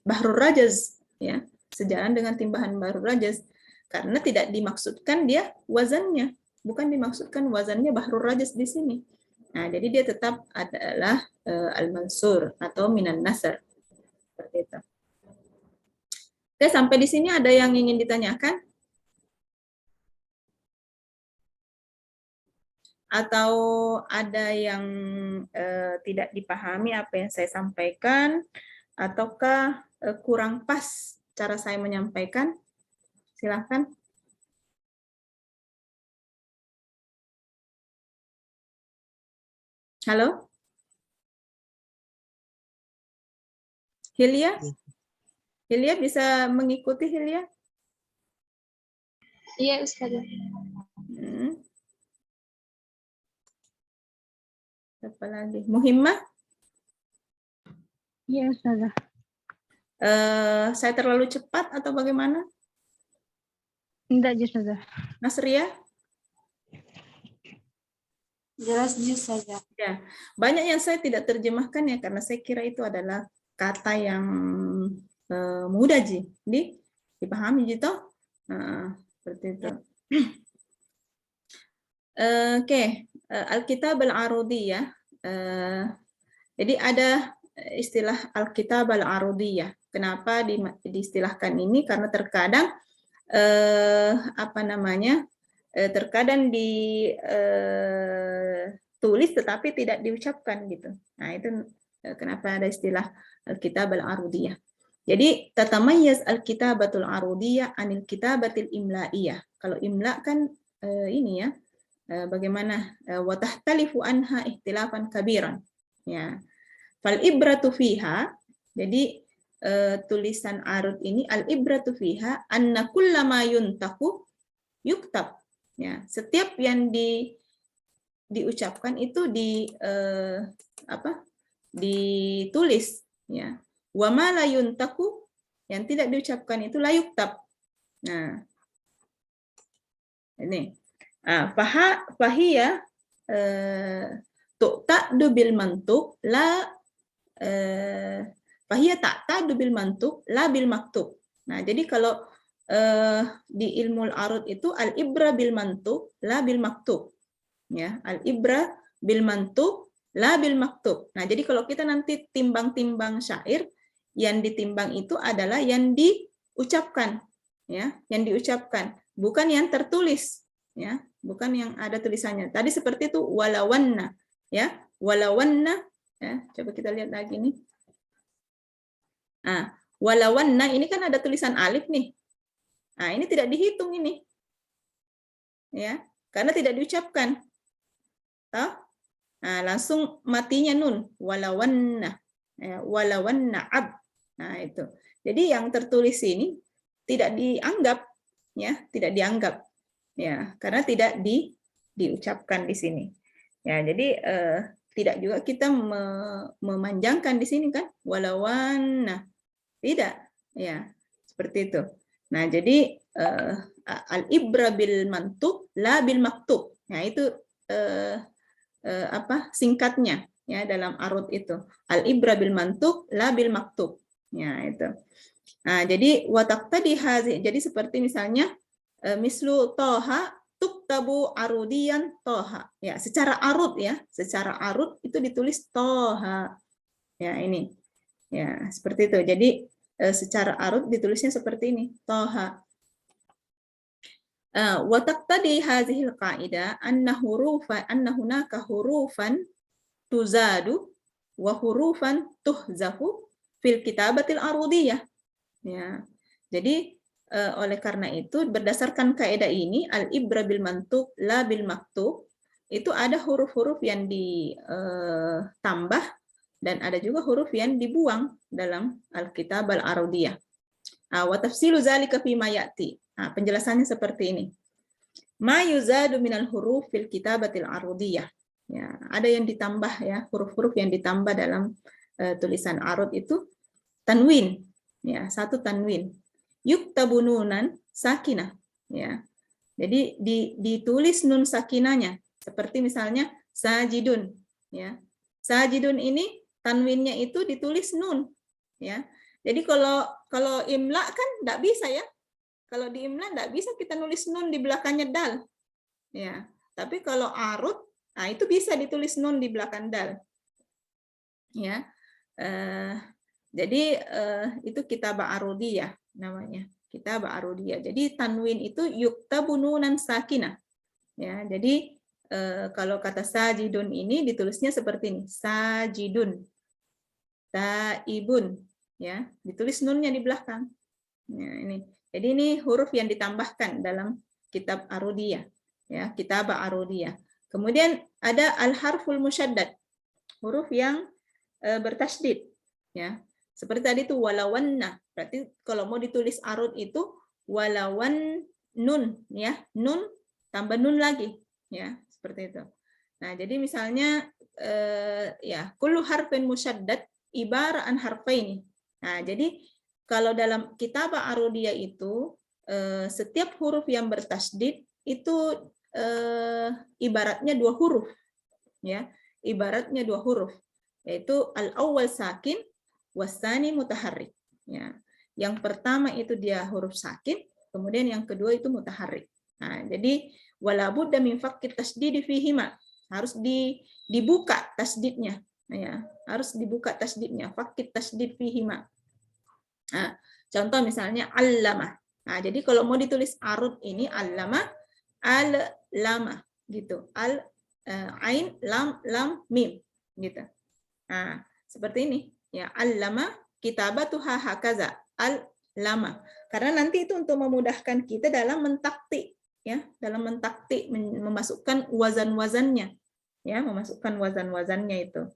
Bahrul Rajaz, ya, sejalan dengan timbangan Bahrul Rajaz, karena tidak dimaksudkan dia wazannya, bukan dimaksudkan wazannya Bahrul Rajaz di sini. Nah, jadi dia tetap adalah al-mansur atau minan nasr, seperti itu. Oke, sampai di sini ada yang ingin ditanyakan? Atau ada yang tidak dipahami apa yang saya sampaikan, ataukah kurang pas cara saya menyampaikan? Silahkan. Halo? Hilya? Hilya bisa mengikuti, Hilya? Iya, Ustazah. Apa lagi? Muhimmah? Iya, Ustazah. Saya terlalu cepat atau bagaimana? Enggak, Ustazah. Nasria? Jelas Ustazah. Ya, banyak yang saya tidak terjemahkan ya karena saya kira itu adalah kata yang mudah dipahami gitu. Seperti itu. Oke, Alkitab al-Arudiyah. Jadi ada istilah Alkitab al-Arudiyah. Kenapa diistilahkan ini? Karena terkadang terkadang ditulis tetapi tidak diucapkan gitu. Nah, itu kenapa ada istilah Alkitab al-Arudiyah. Jadi tatamayyaz al-kitabatul arudiyah anil kitabatil imla'iyah. Kalau imla kan ini ya, bagaimana wa tahtalifu anha ihtilafan kabiran. Ya. Fal ibratu fiha, jadi tulisan arud ini al ibratu fiha anna kullama yuntaku yuktab. Ya, setiap yang diucapkan itu ditulis, ya. Wa ma la yuntaku, yang tidak diucapkan itu la yuktab. Nah, ini fahiyya tu'tadu bil mantuq la fahiyya ta'tadu bil mantuq la bil maktub. Nah, jadi kalau di ilmu al-arud itu al-ibra bil mantuq la bil maktub. Ya, al-ibra bil mantuq la bil maktub. Nah, jadi kalau kita nanti timbang-timbang syair, yang ditimbang itu adalah yang diucapkan, ya, yang diucapkan, bukan yang tertulis, ya, bukan yang ada tulisannya. Tadi seperti itu walawanna, ya, walawanna, ya, coba kita lihat lagi nih. Nah, walawanna ini kan ada tulisan alif nih. Nah, ini tidak dihitung ini, ya, karena tidak diucapkan. Tahu? Nah, langsung matinya nun, walawanna, ya, walawanna ab. Nah, itu. Jadi yang tertulis ini tidak dianggap, ya, tidak dianggap, ya, karena tidak diucapkan di sini. Ya, jadi tidak juga kita memanjangkan di sini kan, walawanna, tidak, ya, seperti itu. Nah, jadi al-ibra bil mantuq la bil maktub. Nah, itu singkatnya ya dalam arud itu. Al-ibra bil mantuq la bil maktub. Ya, itu. Nah, jadi wataqtadi hazi. Jadi seperti misalnya mislu toha tuktabu arudian toha. Ya, secara arud ya, secara arud itu ditulis toha. Ya, ini. Ya, seperti itu. Jadi secara arud ditulisnya seperti ini, toha. Wa taqtadi hadhil qa'idah anna hunaka hurufan tuzadu wa hurufan tuhzafu fil kitabatil arudiyah. Ya. Jadi oleh karena itu berdasarkan kaidah ini al-ibra bil mantuq la bil maktub, itu ada huruf-huruf yang ditambah dan ada juga huruf yang dibuang dalam al-kitab al-arudiyah. Wa tafsilu zalika fi ma ya'ti. Nah, penjelasannya seperti ini. Ma yuzadu minal huruf fil kitabatil arudiyah. Ya, ada yang ditambah ya, huruf-huruf yang ditambah dalam tulisan arud itu tanwin. Ya, satu tanwin. Yuktabu nunan sakinah. Ya. Jadi ditulis nun sakinahnya. Seperti misalnya sajidun, ya. Sajidun ini tanwinnya itu ditulis nun, ya. Jadi kalau imla kan enggak bisa ya. Kalau di imla enggak bisa kita nulis nun di belakangnya dal. Ya. Tapi kalau arud, nah itu bisa ditulis nun di belakang dal. Ya. Jadi itu kitabah arudiyah namanya. Kitabah arudiyah. Jadi tanwin itu yuktabu nunan sakinah. Ya, jadi kalau kata sajidun ini ditulisnya seperti ini, sajidun, taibun, ya, ditulis nunnya di belakang. Ya, ini. Jadi ini huruf yang ditambahkan dalam kitab arudiyah, ya, kitabah arudiyah. Kemudian ada al-harful musyaddad, huruf yang bertasydid, ya. Seperti tadi itu walawanna. Berarti kalau mau ditulis arud itu walawan nun, ya, nun tambah nun lagi, ya, seperti itu. Nah, jadi misalnya ya kullu harfin musyaddad ibarat an harfaini. Nah, jadi kalau dalam kitabah arudiyah itu setiap huruf yang bertasydid itu ibaratnya dua huruf, ya, ibaratnya dua huruf, yaitu al-awwal sakin wasani mutaharrik, ya. Yang pertama itu dia huruf sakin, kemudian yang kedua itu mutaharrik. Nah, jadi wala budda min faqqit tasdidi fihima, harus dibuka tasdidnya, ya, harus dibuka tasdidnya, faqqit tasdid fihima. Nah, contoh misalnya allama. Nah, jadi kalau mau ditulis arud ini allama, al-lama gitu. Ain lam mim gitu. Nah, seperti ini. Ya, allama kitabatuha hakaza, al-lama. Karena nanti itu untuk memudahkan kita dalam mentaktik, ya, dalam mentaktik, memasukkan wazan-wazannya, ya, memasukkan wazan-wazannya itu.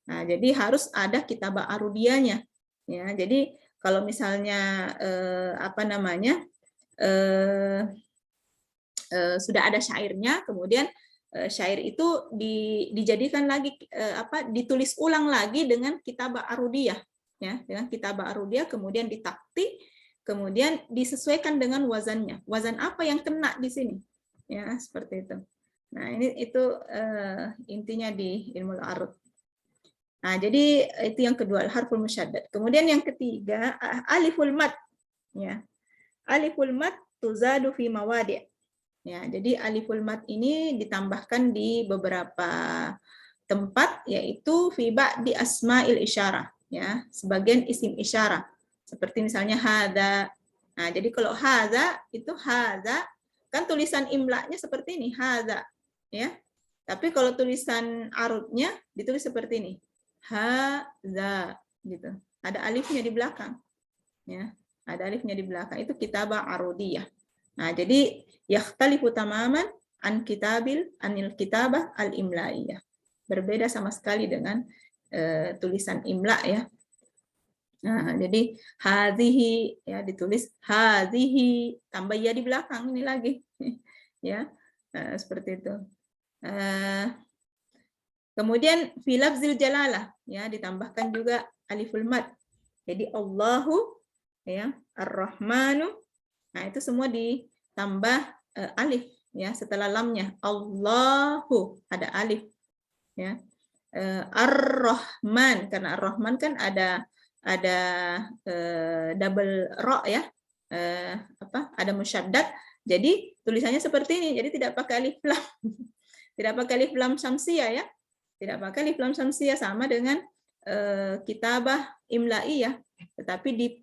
Nah, jadi harus ada kitabah arudiyahnya, ya. Jadi kalau misalnya sudah ada syairnya, kemudian syair itu dijadikan lagi ditulis ulang lagi dengan kitabah arudiyah, ya, dengan kitabah arudiyah, kemudian ditaktik, kemudian disesuaikan dengan wazannya. Wazan apa yang kena di sini? Ya, seperti itu. Nah, itu intinya di ilmu arud. Nah, jadi itu yang kedua, harful musyaddad. Kemudian yang ketiga, aliful mad, ya. Aliful mad tuzadu fi mawadi'. Ya, jadi aliful mad ini ditambahkan di beberapa tempat, yaitu fi ba'di asma'il isyarah, ya, sebagian isim isyarah. Seperti misalnya hadza. Nah, jadi kalau hadza itu hadza kan tulisan imla'nya seperti ini, hadza, ya. Tapi kalau tulisan arudnya ditulis seperti ini. Hadza gitu. Ada alifnya di belakang. Ya, ada alifnya di belakang. Itu kitabah arudiyah. Nah, jadi yakhtalifu tamaman anil kitabah al-imla'iyah. Berbeda sama sekali dengan tulisan imla, ya. Nah, jadi hadhihi, ya, ditulis hadhihi, tambah ya di belakang ini lagi. Ya. Seperti itu. Kemudian fi lafzil jalalah, ya, ditambahkan juga aliful mad. Jadi Allahu, ya, Ar-Rahmanu. Nah, itu semua ditambah alif, ya, setelah lamnya. Allahu, ada alif, ya. Ar-Rahman, karena Ar-Rahman kan ada double ro, ya. Ada musyaddad. Jadi tulisannya seperti ini. Jadi tidak pakai alif lam. Tidak pakai alif lam syamsiyah, ya. Tidak pakai alif lam syamsiyah, sama dengan kitabah imla'iyah, tetapi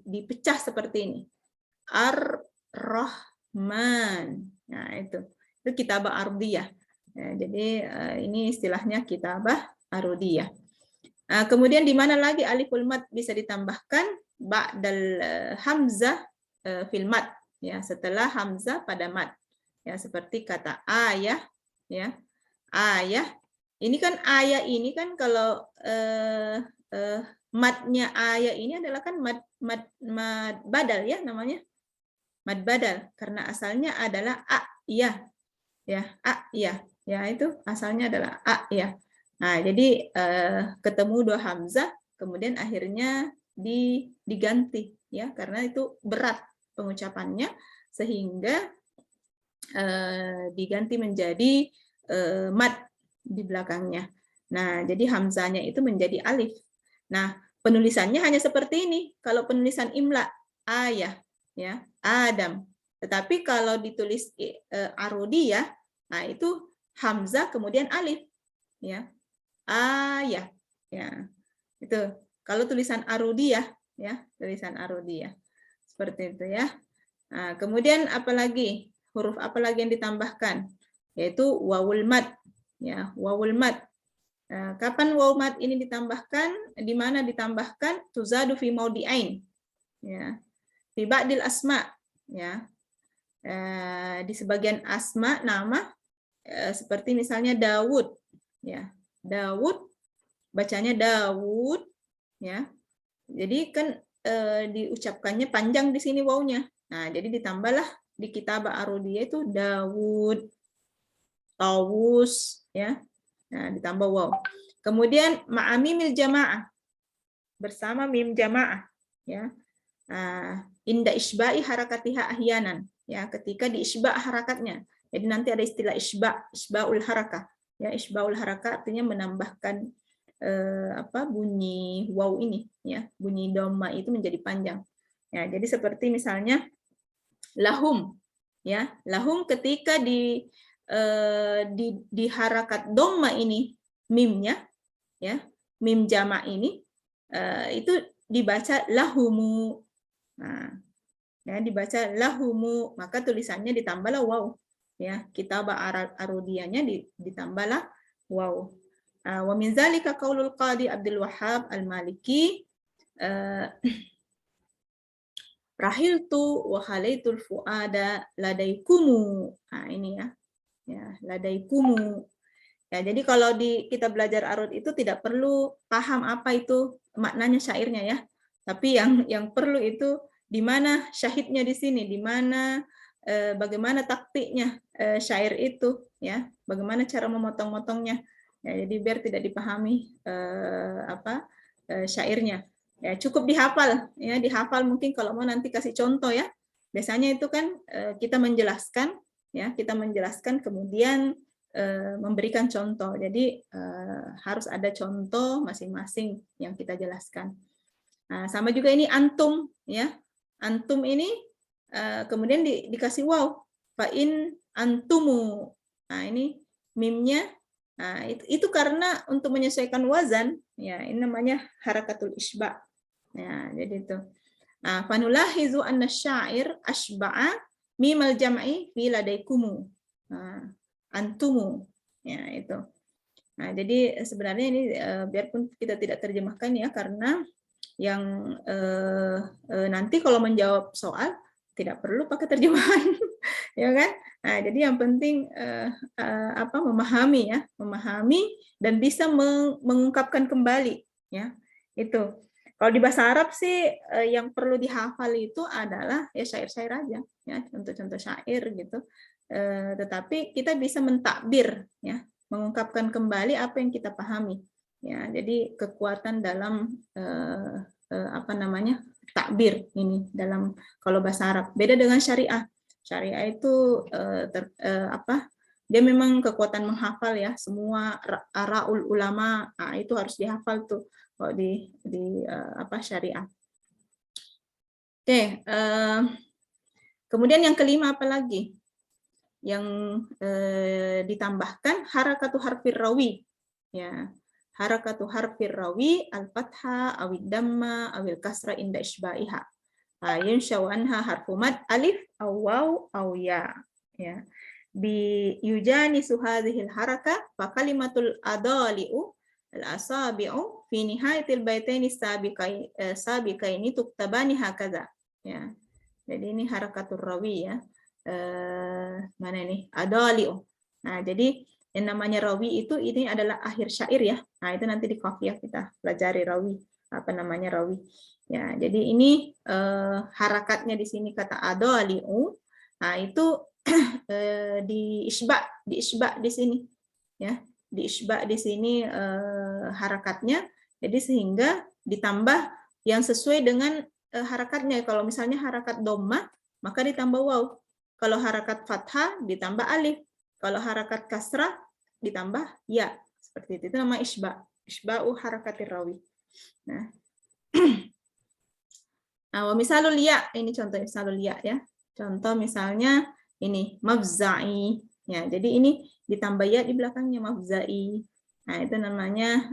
dipecah seperti ini. Ar-Rahman. Nah, itu kitabah arudiyah. Ya, jadi ini istilahnya kitabah arudiyah. Kemudian di mana lagi aliful mad bisa ditambahkan? Ba'dal hamzah fil mad, ya, setelah hamzah pada mad. Ya, seperti kata ayah, ya. Ayah. Ini kan ayah ini kan kalau madnya ayah ini adalah kan mad badal, ya, namanya mad badal, karena asalnya adalah ya, ya, itu asalnya adalah ya. Nah, jadi ketemu dua hamzah, kemudian akhirnya diganti, ya, karena itu berat pengucapannya, sehingga diganti menjadi mad di belakangnya. Nah, jadi hamzanya itu menjadi alif. Nah, penulisannya hanya seperti ini. Kalau penulisan imla, ayah, ya, Adam. Tetapi kalau ditulis arudiyah, nah itu hamzah kemudian alif, ya, ayah, ya, itu. Kalau tulisan arudiyah, ya, tulisan arudiyah seperti itu ya. Nah, kemudian apalagi huruf apa lagi yang ditambahkan? Yaitu wawul mad, ya, wawul mad. Nah, kapan waw mad ini ditambahkan? Di mana ditambahkan? Tuzadu fi maudi'ain. Ya. Fi ba'dil asma, ya. Di sebagian asma nama seperti misalnya Daud, ya. Daud bacanya Daud, ya. Jadi kan diucapkannya panjang di sini wawnya. Nah, jadi ditambahlah di kitabah arudiyah itu Daud, Tawus, ya. Nah, ditambah waw. Kemudian ma'amimil jamaah, bersama mim jamaah, ya. Inda isba'i harakatiha ahyanan, ya, ketika diisba harakatnya. Jadi nanti ada istilah isba'ul harakah, ya, isba'ul harakah artinya menambahkan bunyi waw ini, ya, bunyi dhamma itu menjadi panjang. Ya, jadi seperti misalnya lahum, ya, lahum ketika di harakat dhamma ini mimnya, ya, mim jama ini itu dibaca lahumu. Nah, ya, dibaca lahumu, maka tulisannya ditambahlah waw, ya, kitabah arudiyahnya ditambahlah waw. Wa min zalika qaulul qadi Abdul Wahhab Al-Maliki rahiltu wa khalaitul fuada ladaikumu. Nah, ini ya. Ya, ladaikumu. Ya, jadi kalau kita belajar arud itu tidak perlu paham apa itu maknanya syairnya ya. Tapi yang perlu itu di mana syahidnya di sini, di mana bagaimana taktiknya syair itu ya, bagaimana cara memotong-motongnya. Ya, jadi biar tidak dipahami syairnya. Ya, cukup dihafal ya, dihafal mungkin kalau mau nanti kasih contoh ya. Biasanya itu kan kita menjelaskan ya, kita menjelaskan kemudian memberikan contoh. Jadi harus ada contoh masing-masing yang kita jelaskan. Nah, sama juga ini antum ya. Antum ini kemudian dikasih waw. Fa in antumu. Nah, ini mimnya. Nah, itu karena untuk menyesuaikan wazan ya, ini namanya harakatul isba. Ya, jadi itu. Nah, fanulahizu anna syair asba'a mimal jam'i fi ladaikumu. Nah, antumu. Ya, itu. Nah, jadi sebenarnya ini biarpun kita tidak terjemahkan ya, karena yang nanti kalau menjawab soal tidak perlu pakai terjemahan, ya kan? Nah, jadi yang penting memahami ya, memahami dan bisa mengungkapkan kembali, ya. Itu. Kalau di bahasa Arab sih yang perlu dihafal itu adalah ya syair-syair aja, ya, contoh-contoh syair gitu. Tetapi kita bisa mentakbir, ya, mengungkapkan kembali apa yang kita pahami. Ya, jadi kekuatan dalam takbir ini dalam kalau bahasa Arab beda dengan syariah. Syariah itu dia memang kekuatan menghafal ya, semua araul ulama itu harus dihafal tuh kalau di syariah. Oke, kemudian yang kelima apa lagi yang ditambahkan? Harakatu harfir rawi, ya. Harakatu harfir rawi al-fathah awid damma awil kasra inda isba'iha. Yunshaw anha harfu mad alif aw waw aw ya. Ya. Bi yujani suhadhil haraka fa kalimatul adali'u al-asabi'u fi nihayatil baitaini sabiqaini tuktabani hakaza. Ya. Jadi ini harakatul rawi ya. Mana ini? Adali'u. Nah, jadi yang namanya rawi itu ini adalah akhir syair ya. Nah, itu nanti di qafiyah kita pelajari rawi, apa namanya rawi. Ya, jadi ini harakatnya di sini kata adali'u. Nah, itu di isba di sini ya. Di isba di sini harakatnya. Jadi sehingga ditambah yang sesuai dengan harakatnya. Kalau misalnya harakat dhamma, maka ditambah waw. Kalau harakat fathah ditambah alif. Kalau harakat kasrah ditambah ya, seperti itu nama isba, isba'u harakatir rawi. Nah, wa misalul ya, ini contoh misalul ya ya. Contoh misalnya ini mafza'i. Ya, jadi ini ditambah ya di belakangnya mafza'i. Nah, itu namanya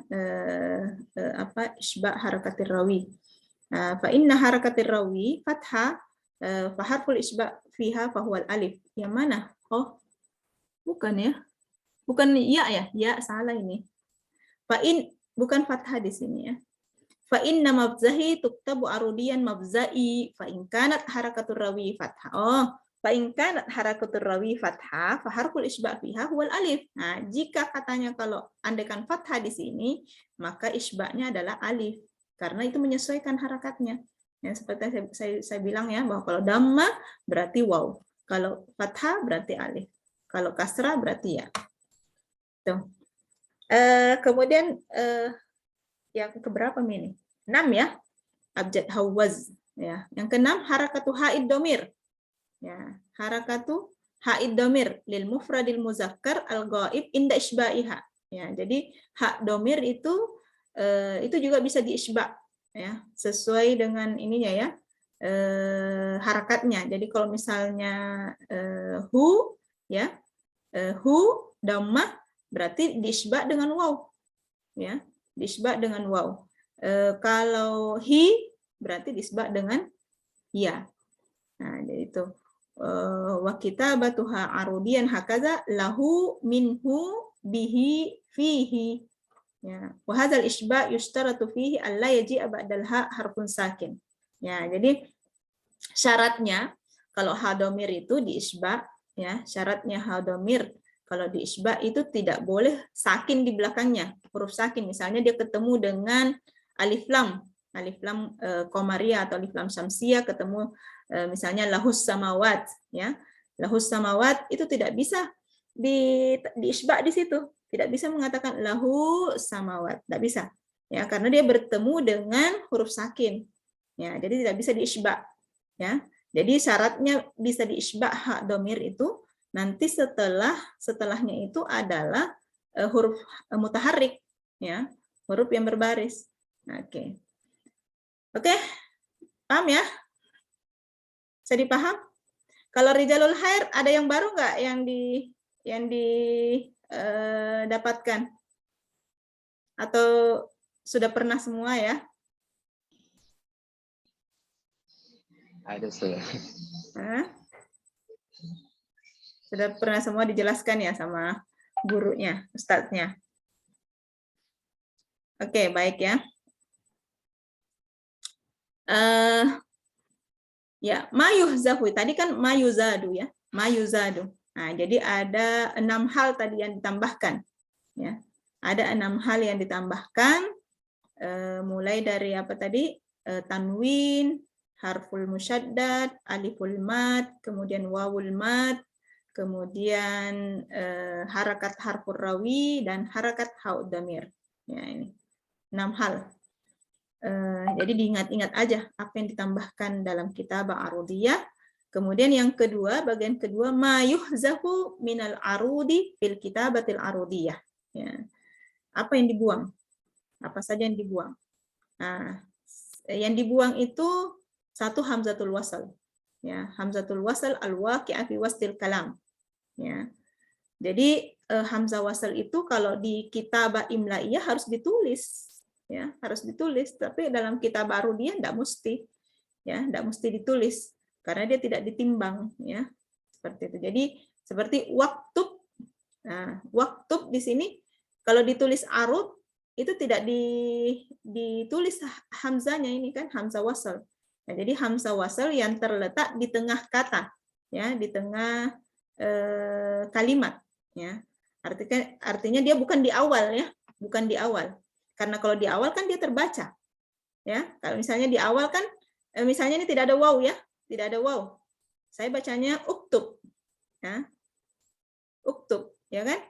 isba harakatir rawi. Fa inna harakatir rawi fathah fa harful isba fiha fa huwal alif. Yang mana? Oh, bukan ya. Bukan ya ya, ya salah ini. Fa in bukan fathah di sini ya. Fa inna mafzahi tuktabu arudiyan mafza'i fa in kanat harakatur rawi fathah. Oh, fa in kanat harakatur rawi fathah fa harful isba fiha huwal alif. Nah, jika katanya kalau andaikan fathah di sini, maka isba'nya adalah alif karena itu menyesuaikan harakatnya. Ya, seperti saya bilang ya, bahwa kalau dhamma berarti waw, kalau fathah berarti alif, kalau kasrah berarti ya. Tuh. Kemudian yang keberapa ini? 6 ya. Abjad hawaz ya. Yang ke-6 harakatu ha'id domir. Ya, harakatu ha'id domir lil mufradil muzakkar al ghaib inda isba'iha. Ya, jadi hak domir itu juga bisa diisba ya, sesuai dengan ininya ya. Harakatnya. Jadi kalau misalnya hu ya, hu dhammah berarti diisba dengan waw ya, diisba dengan waw. Kalau hi berarti diisba dengan ya. Nah, jadi itu wa kitabatuha arudiyan hakaza lahu minhu bihi fihi ya. Wa hadzal isba yushtaratu fihi alla yaji'a ba'dal ha harfun sakin. Ya, jadi syaratnya kalau ha dhamir itu diisba ya, syaratnya ha dhamir kalau di isba itu tidak boleh sakin di belakangnya, huruf sakin. Misalnya dia ketemu dengan alif lam qamariyah atau alif lam syamsiyah, ketemu misalnya lahus samawat ya. Lahus samawat itu tidak bisa di isba di situ. Tidak bisa mengatakan lahu samawat, tidak bisa. Ya, karena dia bertemu dengan huruf sakin. Ya, jadi tidak bisa diisba ya. Jadi syaratnya bisa diisba ha dhamir itu nanti setelahnya itu adalah huruf mutaharrik ya, huruf yang berbaris. Oke. Oke. Paham ya? Bisa dipaham? Kalau rijalul khair ada yang baru nggak yang dapatkan? Atau sudah pernah semua ya? Ada sudah. Sudah pernah semua dijelaskan ya sama gurunya, ustadznya. Oke, baik ya. Ya, mayuhzahu tadi kan mayuzadu ya, mayuzadu. Nah, jadi ada 6 hal tadi yang ditambahkan. Ya, ada 6 hal yang ditambahkan. Mulai dari apa tadi? Tanwin, harful musyaddad, aliful mad, kemudian wawul mad, kemudian harakat harfur rawi dan harakat haud damir. Ya, ini 6 hal. Jadi diingat-ingat aja apa yang ditambahkan dalam kitabah arudiyah. Kemudian yang kedua, bagian kedua, ma yuhzafu minal arudi fil kitabatil arudiyah. Ya. Apa yang dibuang? Apa saja yang dibuang? Nah, yang dibuang itu 1 hamzatul wasal. Ya, hamzatul wasal al-waqi'ah fi wastil kalam. Ya. Jadi hamzah wasal itu kalau di kitabah imla'iyah harus ditulis. Ya, harus ditulis, tapi dalam kitabah arudiyah enggak mesti. Ya, enggak mesti ditulis karena dia tidak ditimbang ya. Seperti itu. Jadi seperti waktub. Nah, waktub di sini kalau ditulis arud itu tidak ditulis hamzanya, ini kan hamzah wasal. Nah, jadi hamzah wasal yang terletak di tengah kata ya, di tengah kalimat ya. Artinya dia bukan di awal ya, bukan di awal. Karena kalau di awal kan dia terbaca. Ya, kalau misalnya di awal kan misalnya ini tidak ada waw ya, tidak ada waw. Saya bacanya uktub. Ya. Uktub, ya kan?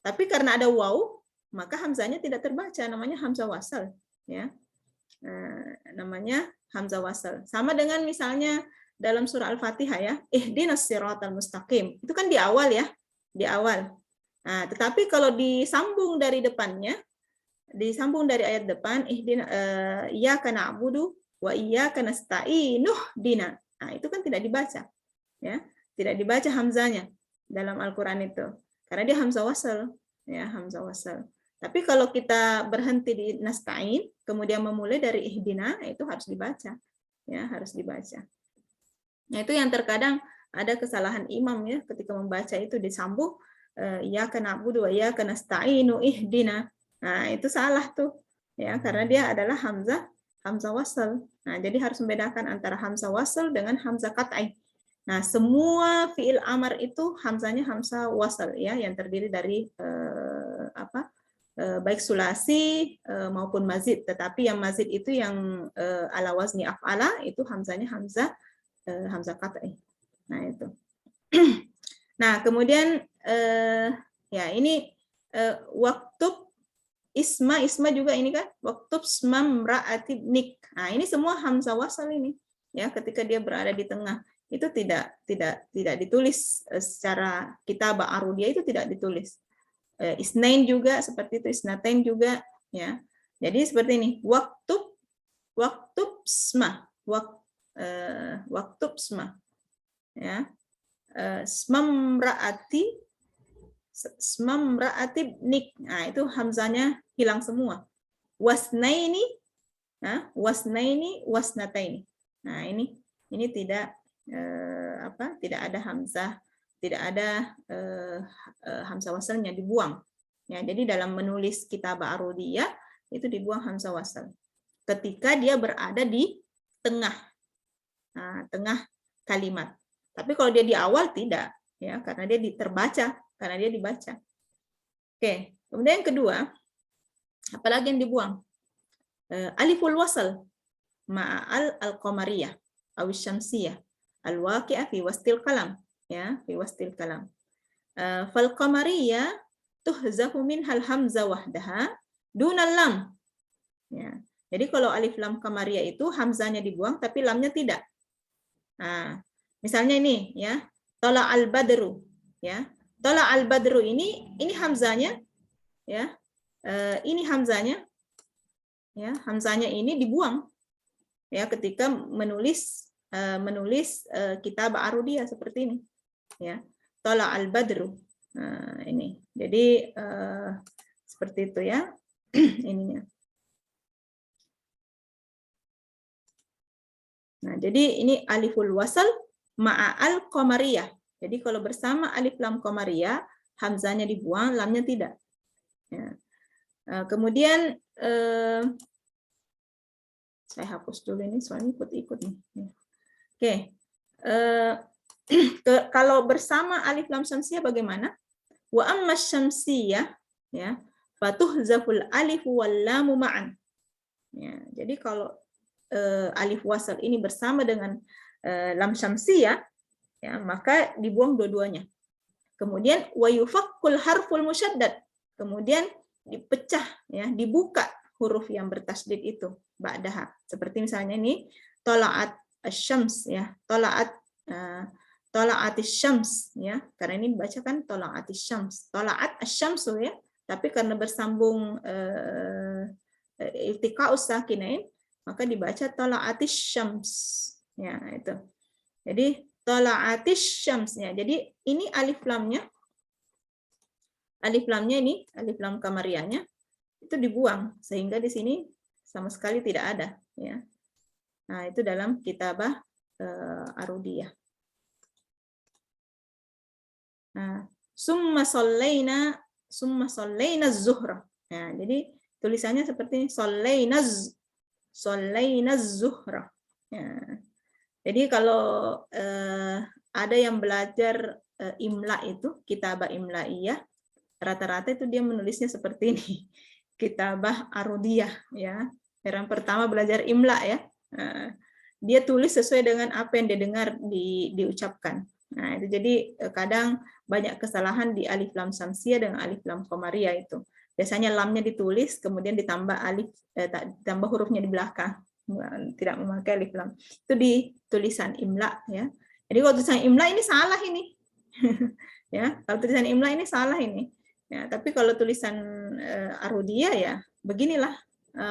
Tapi karena ada waw, maka hamzahnya tidak terbaca, namanya hamzah wasal, ya. Namanya hamzah wasal. Sama dengan misalnya dalam surah Al-Fatihah ya, ihdinas siratal mustaqim. Itu kan di awal ya, di awal. Nah, tetapi kalau disambung dari depannya, disambung dari ayat depan, iyyaka na'budu wa iyyaka nasta'in dina. Nah, itu kan tidak dibaca. Ya, tidak dibaca hamzanya dalam Al-Qur'an itu. Karena dia hamzah wasal, ya, hamzah wasal. Tapi kalau kita berhenti di nasta'in, kemudian memulai dari ihdina, itu harus dibaca. Ya, harus dibaca. Nah, itu yang terkadang ada kesalahan imam ya ketika membaca itu disambung iyyaka na'budu wa iyyaka nasta'inu ihdina. Nah, itu salah tuh. Ya, karena dia adalah hamzah wasal. Nah, jadi harus membedakan antara hamzah wasal dengan hamzah qat'i. Nah, semua fiil amar itu hamzanya hamzah wasal ya, yang terdiri dari baik sulasi maupun mazid. Tetapi yang mazid itu yang ala wazni af'ala itu hamzanya hamzah qat'i. Nah, itu. Nah, kemudian ya ini waktu isma juga ini kan waktu smam ra'ati nik. Nah, ini semua hamzah wasal ini ya, ketika dia berada di tengah itu tidak ditulis secara kitabah arudiyah, itu tidak ditulis. Isnain juga seperti itu, isnatain juga ya. Jadi seperti ini, waktu sma, waktu sma ya. Smam ra'ati nik. Nah, itu hamzanya hilang semua. Wasnaini, nah, wasnataini. Nah, ini tidak tidak ada hamzah, tidak ada hamzah wasalnya, dibuang. Ya, jadi dalam menulis kitabah arudiyah itu dibuang hamzah wasal. Ketika dia berada di tengah, tengah kalimat. Tapi kalau dia di awal tidak, ya, karena dia terbaca, karena dia dibaca. Oke, kemudian yang kedua, apalagi yang dibuang? Aliful wasal ma'al al-qamariyah aw syamsiyah al-waqi'ah fi wastil kalam, ya, fi wastil kalam. Fal qamariyah tuhzafu minhal hamzah wahdaha dunal lam. Ya. Jadi kalau alif lam qamariyah itu hamzahnya dibuang tapi lamnya tidak. Nah, misalnya ini ya, tala al badru, ya. Tala al badru ini hamzahnya ya. Ini hamzahnya ya, hamzahnya ini dibuang ya ketika menulis kitab arudiyah seperti ini ya, tala al badru. Nah, ini jadi seperti itu ya ininya. Nah, jadi ini aliful wasal ma'al qamariyah. Jadi kalau bersama alif lam qamariyah, hamzahnya dibuang, lamnya tidak. Ya. Kemudian saya hapus dulu ini soalnya ikut-ikut nih. Oke. Kalau bersama alif lam syamsiyah bagaimana? Wa amma syamsiyah ya, fatuhzaful alif wal lam ma'an. Ya, jadi kalau alif wasal ini bersama dengan lam syamsiyah ya, maka dibuang dua-duanya. Kemudian wa yufakkul harful musyaddad. Kemudian dipecah ya, dibuka huruf yang bertasydid itu ba'daha. Seperti misalnya ini tala'at asy-syams ya, tala'atis syams ya, karena ini dibacakan tala'atis syams, tala'at asy-syamsu ya, tapi karena bersambung iltiqa'us sakinain maka dibaca tala'atis syams ya, itu. Jadi tala'atis syams ya. Jadi ini alif lamnya ini alif lam qamariyahnya itu dibuang sehingga di sini sama sekali tidak ada ya. Nah, itu dalam kitabah arudiyah. Nah, summa sallaina az-zuhra. Nah, jadi tulisannya seperti sallaina az-zuhra. Ya. Jadi kalau ada yang belajar imla itu, kitabah imlaiyah, rata-rata itu dia menulisnya seperti ini. Kitabah arudiyah ya. Yang pertama belajar imla ya. Dia tulis sesuai dengan apa yang dia dengar diucapkan. Nah, itu jadi kadang banyak kesalahan di alif lam syamsiyah dengan alif lam qamariyah itu. Biasanya lamnya ditulis kemudian ditambah alif ditambah hurufnya di belakang tidak memakai alif lam. Itu di tulisan imla ya. Jadi kalau tulisan imla ini salah ini. Ya, kalau tulisan imla ini salah ini. Ya, tapi kalau tulisan arudiyah ya beginilah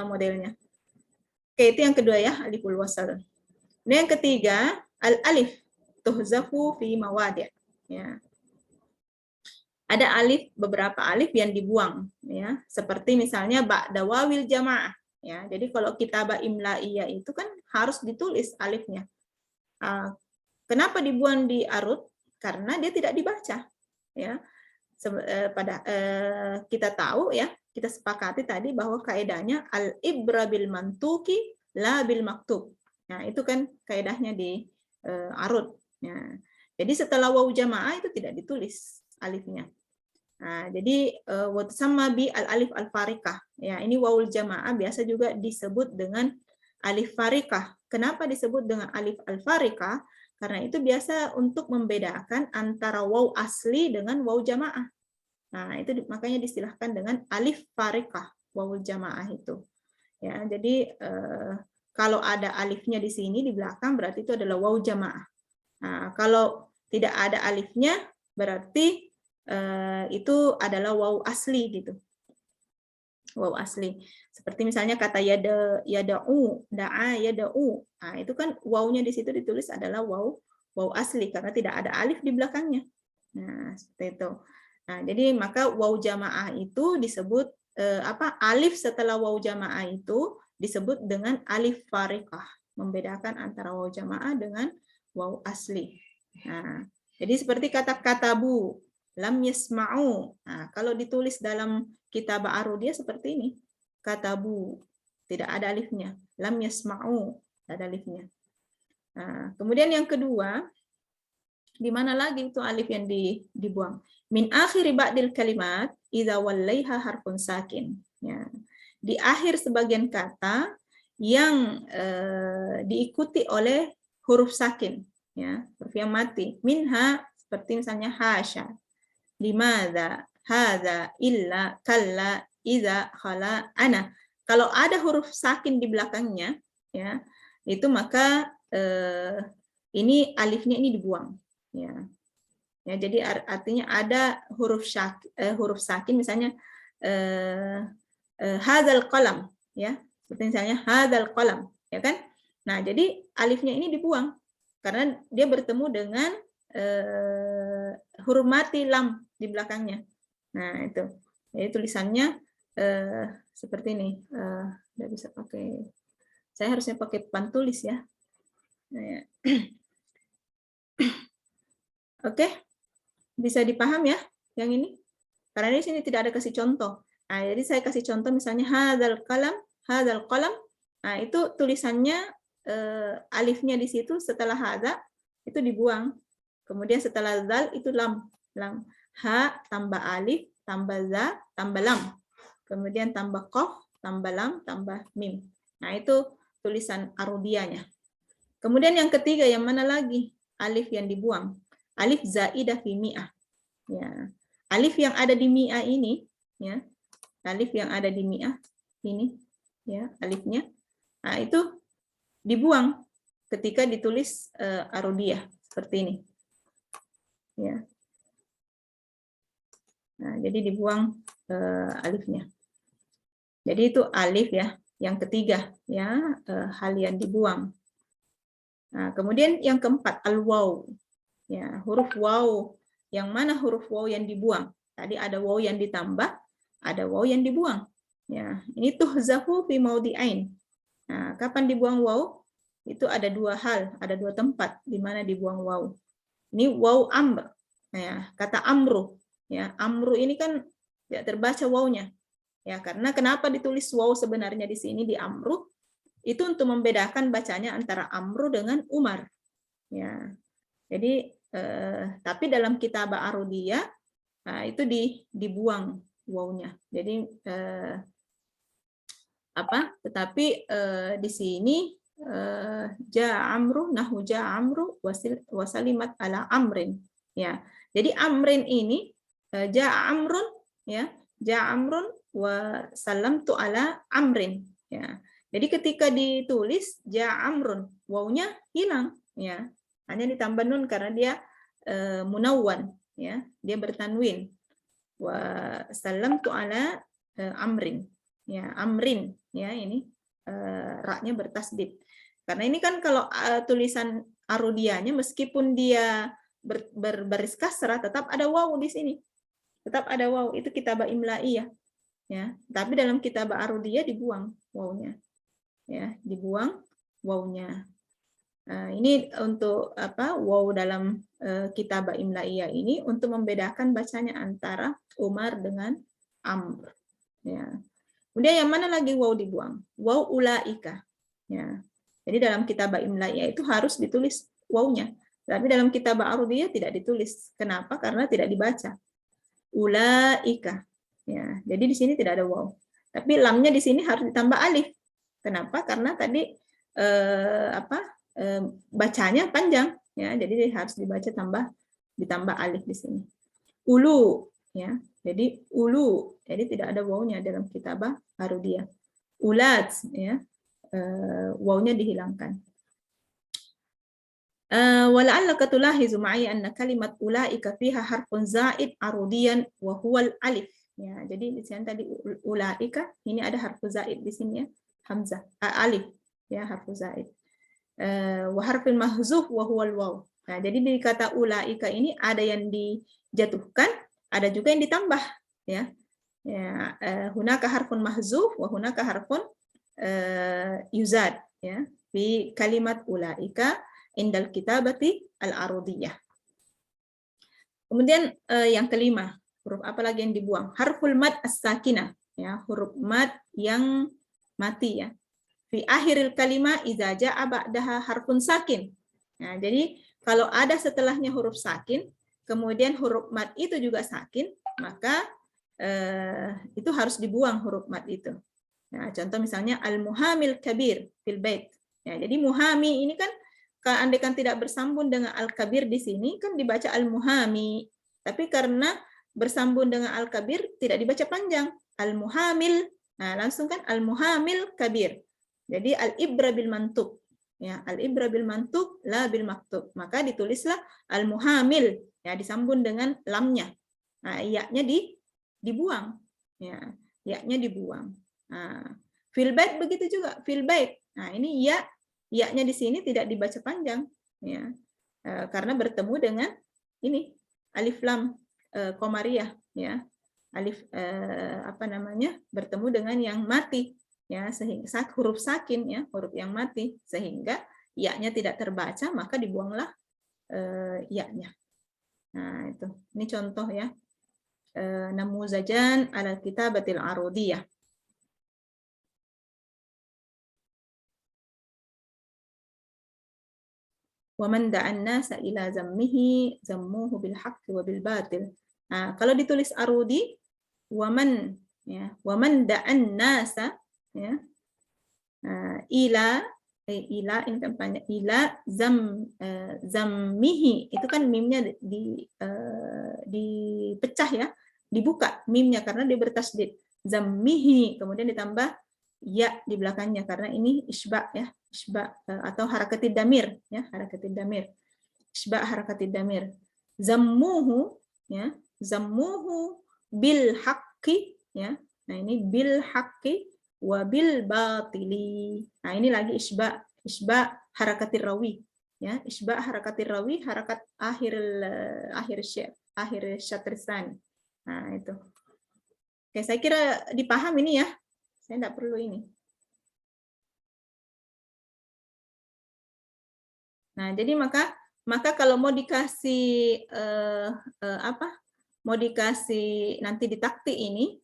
modelnya. Oke, itu yang kedua ya, aliful wasal. Nah, yang ketiga, al-alif tuhzafu fi mawadi'. Ya. Ada alif, beberapa alif yang dibuang ya, seperti misalnya ba'da wawil jamaah ya. Jadi kalau kitabah imla'iyah itu kan harus ditulis alifnya. Kenapa dibuang di arud? Karena dia tidak dibaca ya. Kita tahu ya, kita sepakati tadi bahwa kaidahnya al-ibra bil mantuki la bil maktub. Nah, itu kan kaidahnya di arud ya. Jadi setelah waw jamaah itu tidak ditulis alifnya. Nah, jadi sama bi al-alif al-farikah. Ya, ini wawul jamaah biasa juga disebut dengan alif farikah. Kenapa disebut dengan alif al-farikah? Karena itu biasa untuk membedakan antara waw asli dengan waw jamaah. Nah, itu makanya distilahkan dengan alif farikah, wawul jamaah itu. Ya, jadi kalau ada alifnya di sini di belakang berarti itu adalah waw jamaah. Nah, kalau tidak ada alifnya berarti itu adalah waw asli gitu. Waw asli. Seperti misalnya kata yada'u, da'a yada'u. Nah, itu kan wawnya di situ ditulis adalah waw asli karena tidak ada alif di belakangnya. Nah, seperti itu. Nah, jadi maka waw jamaah itu disebut alif setelah waw jamaah itu disebut dengan alif farikah, membedakan antara waw jamaah dengan waw asli. Nah, jadi seperti kata katabu, lam yasma'u. Nah, kalau ditulis dalam kitabah arudiyah seperti ini, katabu, tidak ada alifnya. Lam yasma'u, tidak ada alifnya. Nah, kemudian yang kedua, di mana lagi itu alif yang dibuang? Min akhiri ba'dil kalimat, idza wallaiha harfun sakin. Ya. Di akhir sebagian kata yang diikuti oleh huruf sakin, ya, huruf yang mati. Minha, seperti misalnya hasya, limadza, hadza, illa, kalla, idza, khala, ana. Kalau ada huruf sakin di belakangnya, ya, itu maka ini alifnya ini dibuang, ya. Ya, jadi artinya ada huruf sakin misalnya hadzal qalam, ya. Seperti misalnya hadzal qalam, ya kan? Nah, jadi alifnya ini dibuang karena dia bertemu dengan huruf mati lam di belakangnya. Nah, itu. Jadi tulisannya seperti ini. Nggak bisa pakai. Saya harusnya pakai pantulis ya. Nah, ya. Oke. Bisa dipaham ya yang ini? Karena di sini tidak ada kasih contoh. Nah, jadi saya kasih contoh misalnya hadzal qalam, hadzal qalam. Nah, itu tulisannya alifnya di situ setelah hadza itu dibuang. Kemudian setelah zal itu lam. Ha tambah alif, tambah za, tambah lam. Kemudian tambah qaf, tambah lam, tambah mim. Nah, itu tulisan arudiyahnya. Kemudian yang ketiga yang mana lagi? Alif yang dibuang. Alif zaidah fi mi'ah. Ya. Alif yang ada di mi'ah ini, ya. Alif yang ada di mi'ah ini, ya, alifnya. Nah, itu dibuang ketika ditulis arudiyah seperti ini. Ya. Nah, jadi dibuang alifnya. Jadi itu alif ya, yang ketiga ya, hal yang dibuang. Nah, kemudian yang keempat al-waw. Ya, huruf waw. Yang mana huruf waw yang dibuang? Tadi ada waw yang ditambah, ada waw yang dibuang. Ya, ini tuhzafu fi maudhi'ain. Nah, kapan dibuang waw? Itu ada dua hal, ada dua tempat di mana dibuang waw. Ini waw amr. Ya, kata amru. Ya, amru ini kan tidak terbaca wawnya. Ya, karena kenapa ditulis waw sebenarnya di sini di amru? Itu untuk membedakan bacanya antara amru dengan umar. Ya. Jadi tapi dalam kitabah arudiyah itu dibuang wawnya. Jadi tetapi di sini ja amru nahu ja amru wasalimat ala amrin. Ya. Jadi amrin ini ja amrun, ya, ja amrun wa salamtu ala amrin, ya. Jadi ketika ditulis ja'amrun, wawnya hilang, ya. Hanya ditambah nun karena dia munawwan, ya. Dia bertanwin. Wa sallamtu ala amrin, ya, amrin, ya, ini ra-nya bertasdid. Karena ini kan kalau tulisan arudiyahnya meskipun dia berbaris kasrah tetap ada waw di sini. Tetap ada waw, itu kitabah imla'iyah. Ya, tapi dalam kitabah arudiyah dibuang wawnya. Ya, dibuang wawnya. Nah, ini untuk apa? Waw dalam kitabah imla'iyah ini untuk membedakan bacanya antara Umar dengan Amr. Ya. Kemudian yang mana lagi waw dibuang? Waw ulaika. Ya. Jadi dalam kitabah imla'iyah itu harus ditulis wawnya. Tapi dalam kitabah arudiyah tidak ditulis. Kenapa? Karena tidak dibaca. Ulaika. Ya. Jadi di sini tidak ada waw. Tapi lamnya di sini harus ditambah alif. Kenapa? Karena tadi bacanya panjang, ya. Jadi harus dibaca ditambah alif di sini. Ulu, ya. Jadi ulu. Jadi tidak ada wawnya dalam kitabah arudiyah. Ulat, ya. Wawnya dihilangkan. Wala'allaka tulahizu ma'i anna kalimat ulaika fiha harfun zaid arudiyan wa huwal alif. Ya, jadi di sini tadi ulaika ini ada harfu zaid di sini, ya. Hamzah, alif, ya, harfu zaid. Wa harful mahzuf wa huwal waw. Nah, jadi di kata ulaika ini ada yang dijatuhkan, ada juga yang ditambah, ya. Ya, hunaka harfun mahzuf wa hunaka harfun yuzad, ya. Fi kalimat ulaika indal kitabati al-arudiyah. Kemudian yang kelima, huruf apa lagi yang dibuang? Harful mad as-sakinah, ya, huruf mad yang mati, ya. Fi akhiril kalimah idza jaa ba'daha harfun sakin. Nah, jadi kalau ada setelahnya huruf sakin, kemudian huruf mad itu juga sakin, maka itu harus dibuang huruf mad itu. Nah, contoh misalnya al-muhamil kabir fil bait. Ya, jadi muhami ini kan andaikan tidak bersambung dengan al-kabir di sini kan dibaca al-muhami. Tapi karena bersambung dengan al-kabir tidak dibaca panjang. Al-muhamil. Nah, langsung kan al-muhamil kabir. Jadi al-ibra bil mantuk. Ya, al-ibra bil mantuk la bil maktub. Maka ditulislah al-muhamil, ya, disambung dengan lamnya. Nah, ya-nya dibuang. Ya, ya-nya dibuang. Nah, fil bait begitu juga, fil bait. Nah, ini ya-nya di sini tidak dibaca panjang, ya. Karena bertemu dengan ini alif lam qamariyah, ya. Alif bertemu dengan yang mati, ya, sehingga huruf sakin, ya, huruf yang mati, sehingga ya-nya tidak terbaca, maka dibuanglah ya-nya. Nah, itu. Ini contoh, ya. Namuzajan ala kitabatil arudiyah. Wa man da'an nasa ila zammihi zammuhu bil haqqi wa bil batil. Nah, kalau ditulis arudi waman, ya, waman da'an nasa, ya, ila ini tempatnya ila zammihi, itu kan mimnya dipecah, ya, dibuka mimnya karena dia bertasdid, zammihi, kemudian ditambah ya di belakangnya karena ini isba, ya, isba atau harakatid damir, ya, harakatid damir, isba harakatid damir. Zammuhu, ya, zammuhu bil haqqi, ya. Nah, ini bil haqqi wa bil batili. Nah, ini lagi isba harakatir rawi, ya, isba harakatir rawi, harakat akhir syatrisani. Nah, itu. Oke, saya kira dipaham ini, ya. Saya tidak perlu ini. Nah, jadi maka kalau mau dikasih mau dikasih nanti di takti ini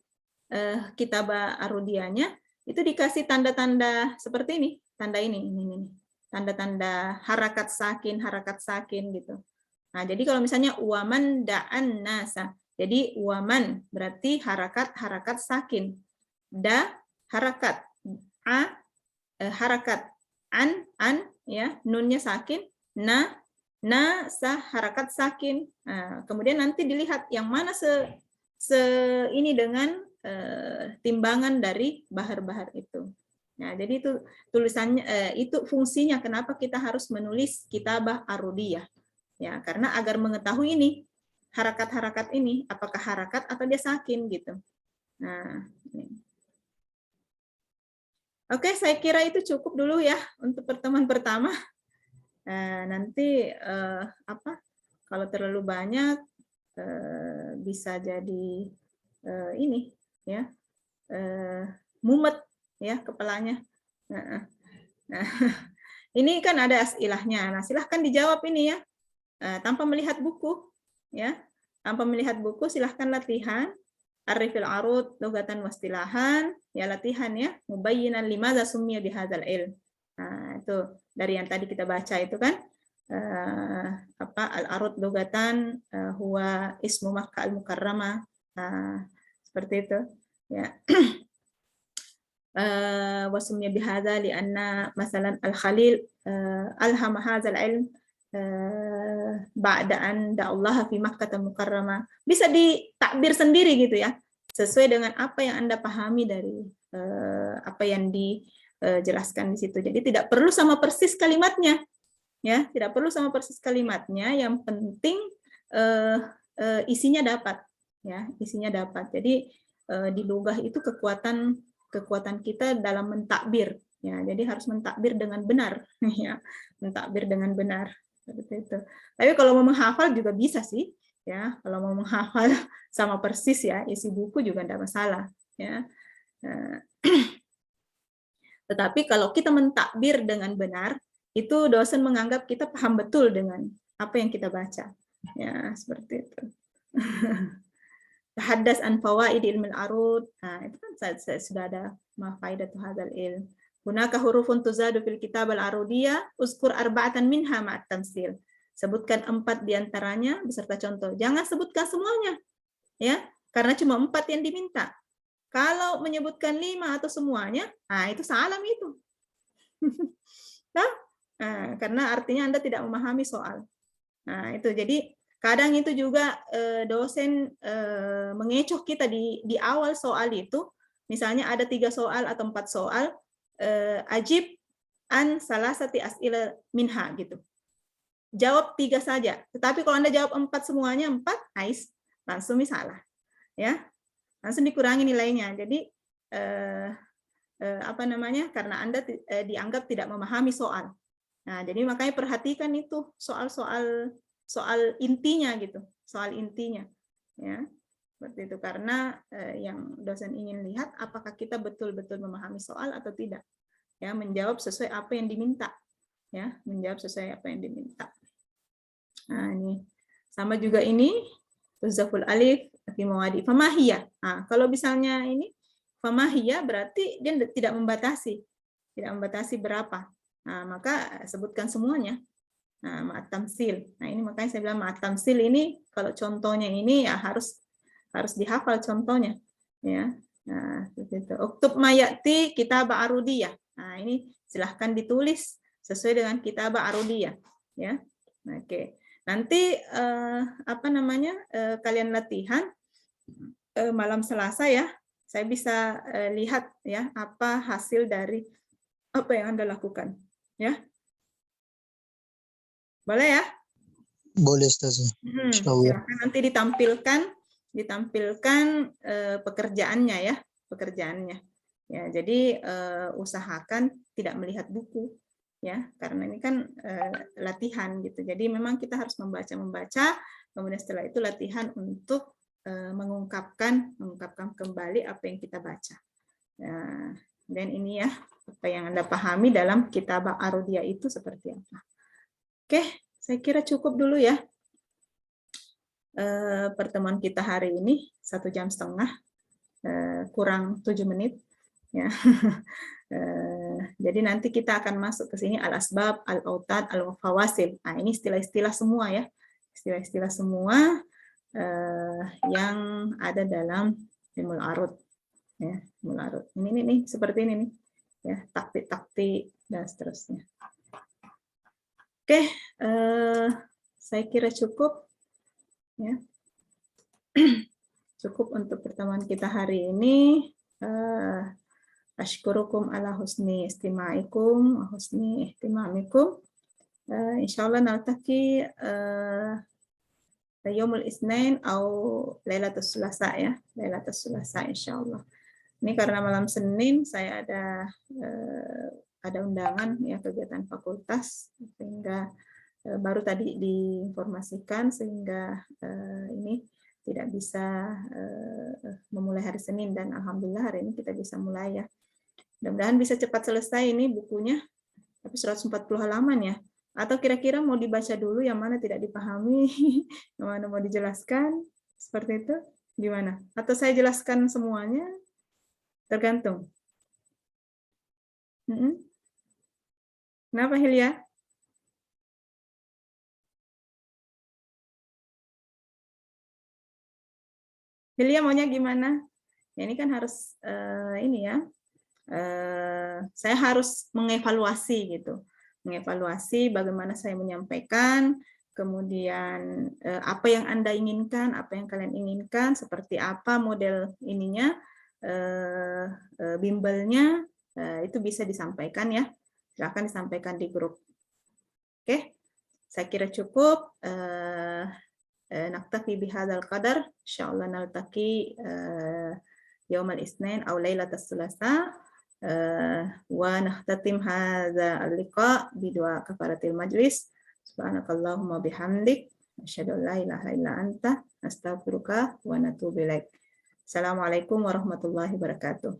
kitabah arudiyahnya itu dikasih tanda-tanda seperti ini, tanda ini. Tanda-tanda harakat sakin gitu. Nah, jadi kalau misalnya waman da'an nasa. Jadi waman berarti harakat sakin. Da harakat, harakat, an, ya, nunnya sakin, na sa harakat sakin. Nah, kemudian nanti dilihat yang mana ini dengan timbangan dari bahar-bahar itu. Nah, jadi itu tulisannya, itu fungsinya kenapa kita harus menulis kitabah arudiyah. Ya, karena agar mengetahui ini harakat-harakat ini, apakah harakat atau dia sakin gitu. Nah, ini. Oke, saya kira itu cukup dulu ya untuk pertemuan pertama. Nanti kalau terlalu banyak bisa jadi ini ya mumet ya kepalanya. Nah, ini kan ada asilahnya. Nah, silahkan dijawab ini ya tanpa melihat buku ya. Tanpa melihat buku silahkan latihan arifil arud lugatan wastilahan ya, latihan ya, mubayyinan limadza summiya bihadzal ilm. Nah, itu dari yang tadi kita baca itu kan al arud lugatan huwa ismu Makkah al mukarramah. Nah, seperti itu ya. Wasumnya bihadza lianna masalan al-Khalil alhama hadzal ilm ba'da an da'allaha fi Makkah al-Mukarramah. Bisa ditakbir sendiri gitu ya, sesuai dengan apa yang Anda pahami dari apa yang dijelaskan di situ. Jadi tidak perlu sama persis kalimatnya. Ya, tidak perlu sama persis kalimatnya, yang penting isinya dapat ya, isinya dapat. Jadi di lugah itu kekuatan kita dalam mentakbir ya, jadi harus mentakbir dengan benar ya, mentakbir dengan benar seperti itu. Tapi kalau mau menghafal juga bisa sih ya, kalau mau menghafal sama persis ya isi buku juga tidak masalah ya. Tetapi kalau kita mentakbir dengan benar, itu dosen menganggap kita paham betul dengan apa yang kita baca ya, seperti itu. Tahaddas an fawaid ilmu al-arud. Nah, itu kan sudah ada ma faidatu hadzal ilm. Hunaka hurufun tuzadu fil kitab al-arudiyah, uzkur arba'atan minha ma'at tamsil. Sebutkan 4 diantaranya beserta contoh. Jangan sebutkan semuanya, ya, karena cuma 4 yang diminta. Kalau menyebutkan 5 atau semuanya, nah itu salam itu. Nah, karena artinya Anda tidak memahami soal. Nah, itu jadi kadang itu juga dosen mengecoh kita di awal soal itu, misalnya ada 3 soal atau 4 soal, ajib an salasati as'ila minha gitu. Jawab 3 saja. Tetapi kalau Anda jawab 4 semuanya, 4, ais, langsung salah. Ya. Langsung dikurangi nilainya. Jadi karena Anda dianggap tidak memahami soal. Nah, jadi makanya perhatikan itu soal intinya gitu, soal intinya ya, seperti itu, karena yang dosen ingin lihat apakah kita betul-betul memahami soal atau tidak ya, menjawab sesuai apa yang diminta ya, menjawab sesuai apa yang diminta. Nah, ini sama juga ini tuzaful alif fi mawadi famahiyah. Nah, kalau misalnya ini famahiyah berarti dia tidak membatasi berapa. Nah, maka sebutkan semuanya. Nah, ma'at tamsil. Nah, ini makanya saya bilang ma'at tamsil ini kalau contohnya ini ya harus dihafal contohnya ya. Nah, seperti itu. Uktub mayati kitabah arudiyah. Nah, ini silahkan ditulis sesuai dengan kitabah arudiyah ya. Nah, oke. Nanti kalian latihan malam Selasa ya. Saya bisa lihat ya apa hasil dari apa yang Anda lakukan ya. Boleh ya? Boleh, Ustazah. Silakan nanti ditampilkan pekerjaannya ya, pekerjaannya. Ya, jadi usahakan tidak melihat buku ya, karena ini kan latihan gitu. Jadi memang kita harus membaca, kemudian setelah itu latihan untuk mengungkapkan kembali apa yang kita baca. Nah, dan ini ya apa yang Anda pahami dalam kitabah arudiyah itu seperti apa. Oke, saya kira cukup dulu ya pertemuan kita hari ini, 1,5 jam, kurang 7 menit. Ya. Jadi nanti kita akan masuk ke sini al-asbab, al-autad, al-fawasil. Nah, ini istilah-istilah semua ya, istilah-istilah semua yang ada dalam ilmu arud. Ya, ilmu arud. Ini nih seperti ini nih, ya, taktik-taktik dan seterusnya. Oke, saya kira cukup ya. Cukup untuk pertemuan kita hari ini. Ashkurukum ala husni istima'ikum wa husni ihtimamikum. Insyaallah naltaqi yaumul isnain atau lailatul sulasa ya, lailatul sulasa insyaallah. Ini karena malam Senin saya ada undangan ya, kegiatan fakultas, sehingga baru tadi diinformasikan, sehingga ini tidak bisa memulai hari Senin, dan alhamdulillah hari ini kita bisa mulai ya. Mudah-mudahan bisa cepat selesai ini bukunya, tapi 140 halaman ya. Atau kira-kira mau dibaca dulu yang mana tidak dipahami, yang mana mau dijelaskan, seperti itu, gimana? Atau saya jelaskan semuanya, tergantung. Kenapa Hilya? Hilya maunya gimana? Ya, ini kan harus ini ya. Saya harus mengevaluasi gitu. Mengevaluasi bagaimana saya menyampaikan, kemudian apa yang Anda inginkan, apa yang kalian inginkan, seperti apa model ininya, bimbelnya, itu bisa disampaikan ya. Silakan disampaikan di grup. Oke, saya kira cukup. Naktafi bihadzal qadar, insyaallah naltaqi yaumal isnin aw lailatul sulasa, wa nahtatim hadza al-liqa bi du'a kafaratil majlis. Subhanakallahumma bihamdik, asyhadu an la ilaha illa anta, astaghfiruka wa natubu ilaik. Assalamualaikum warahmatullahi wabarakatuh.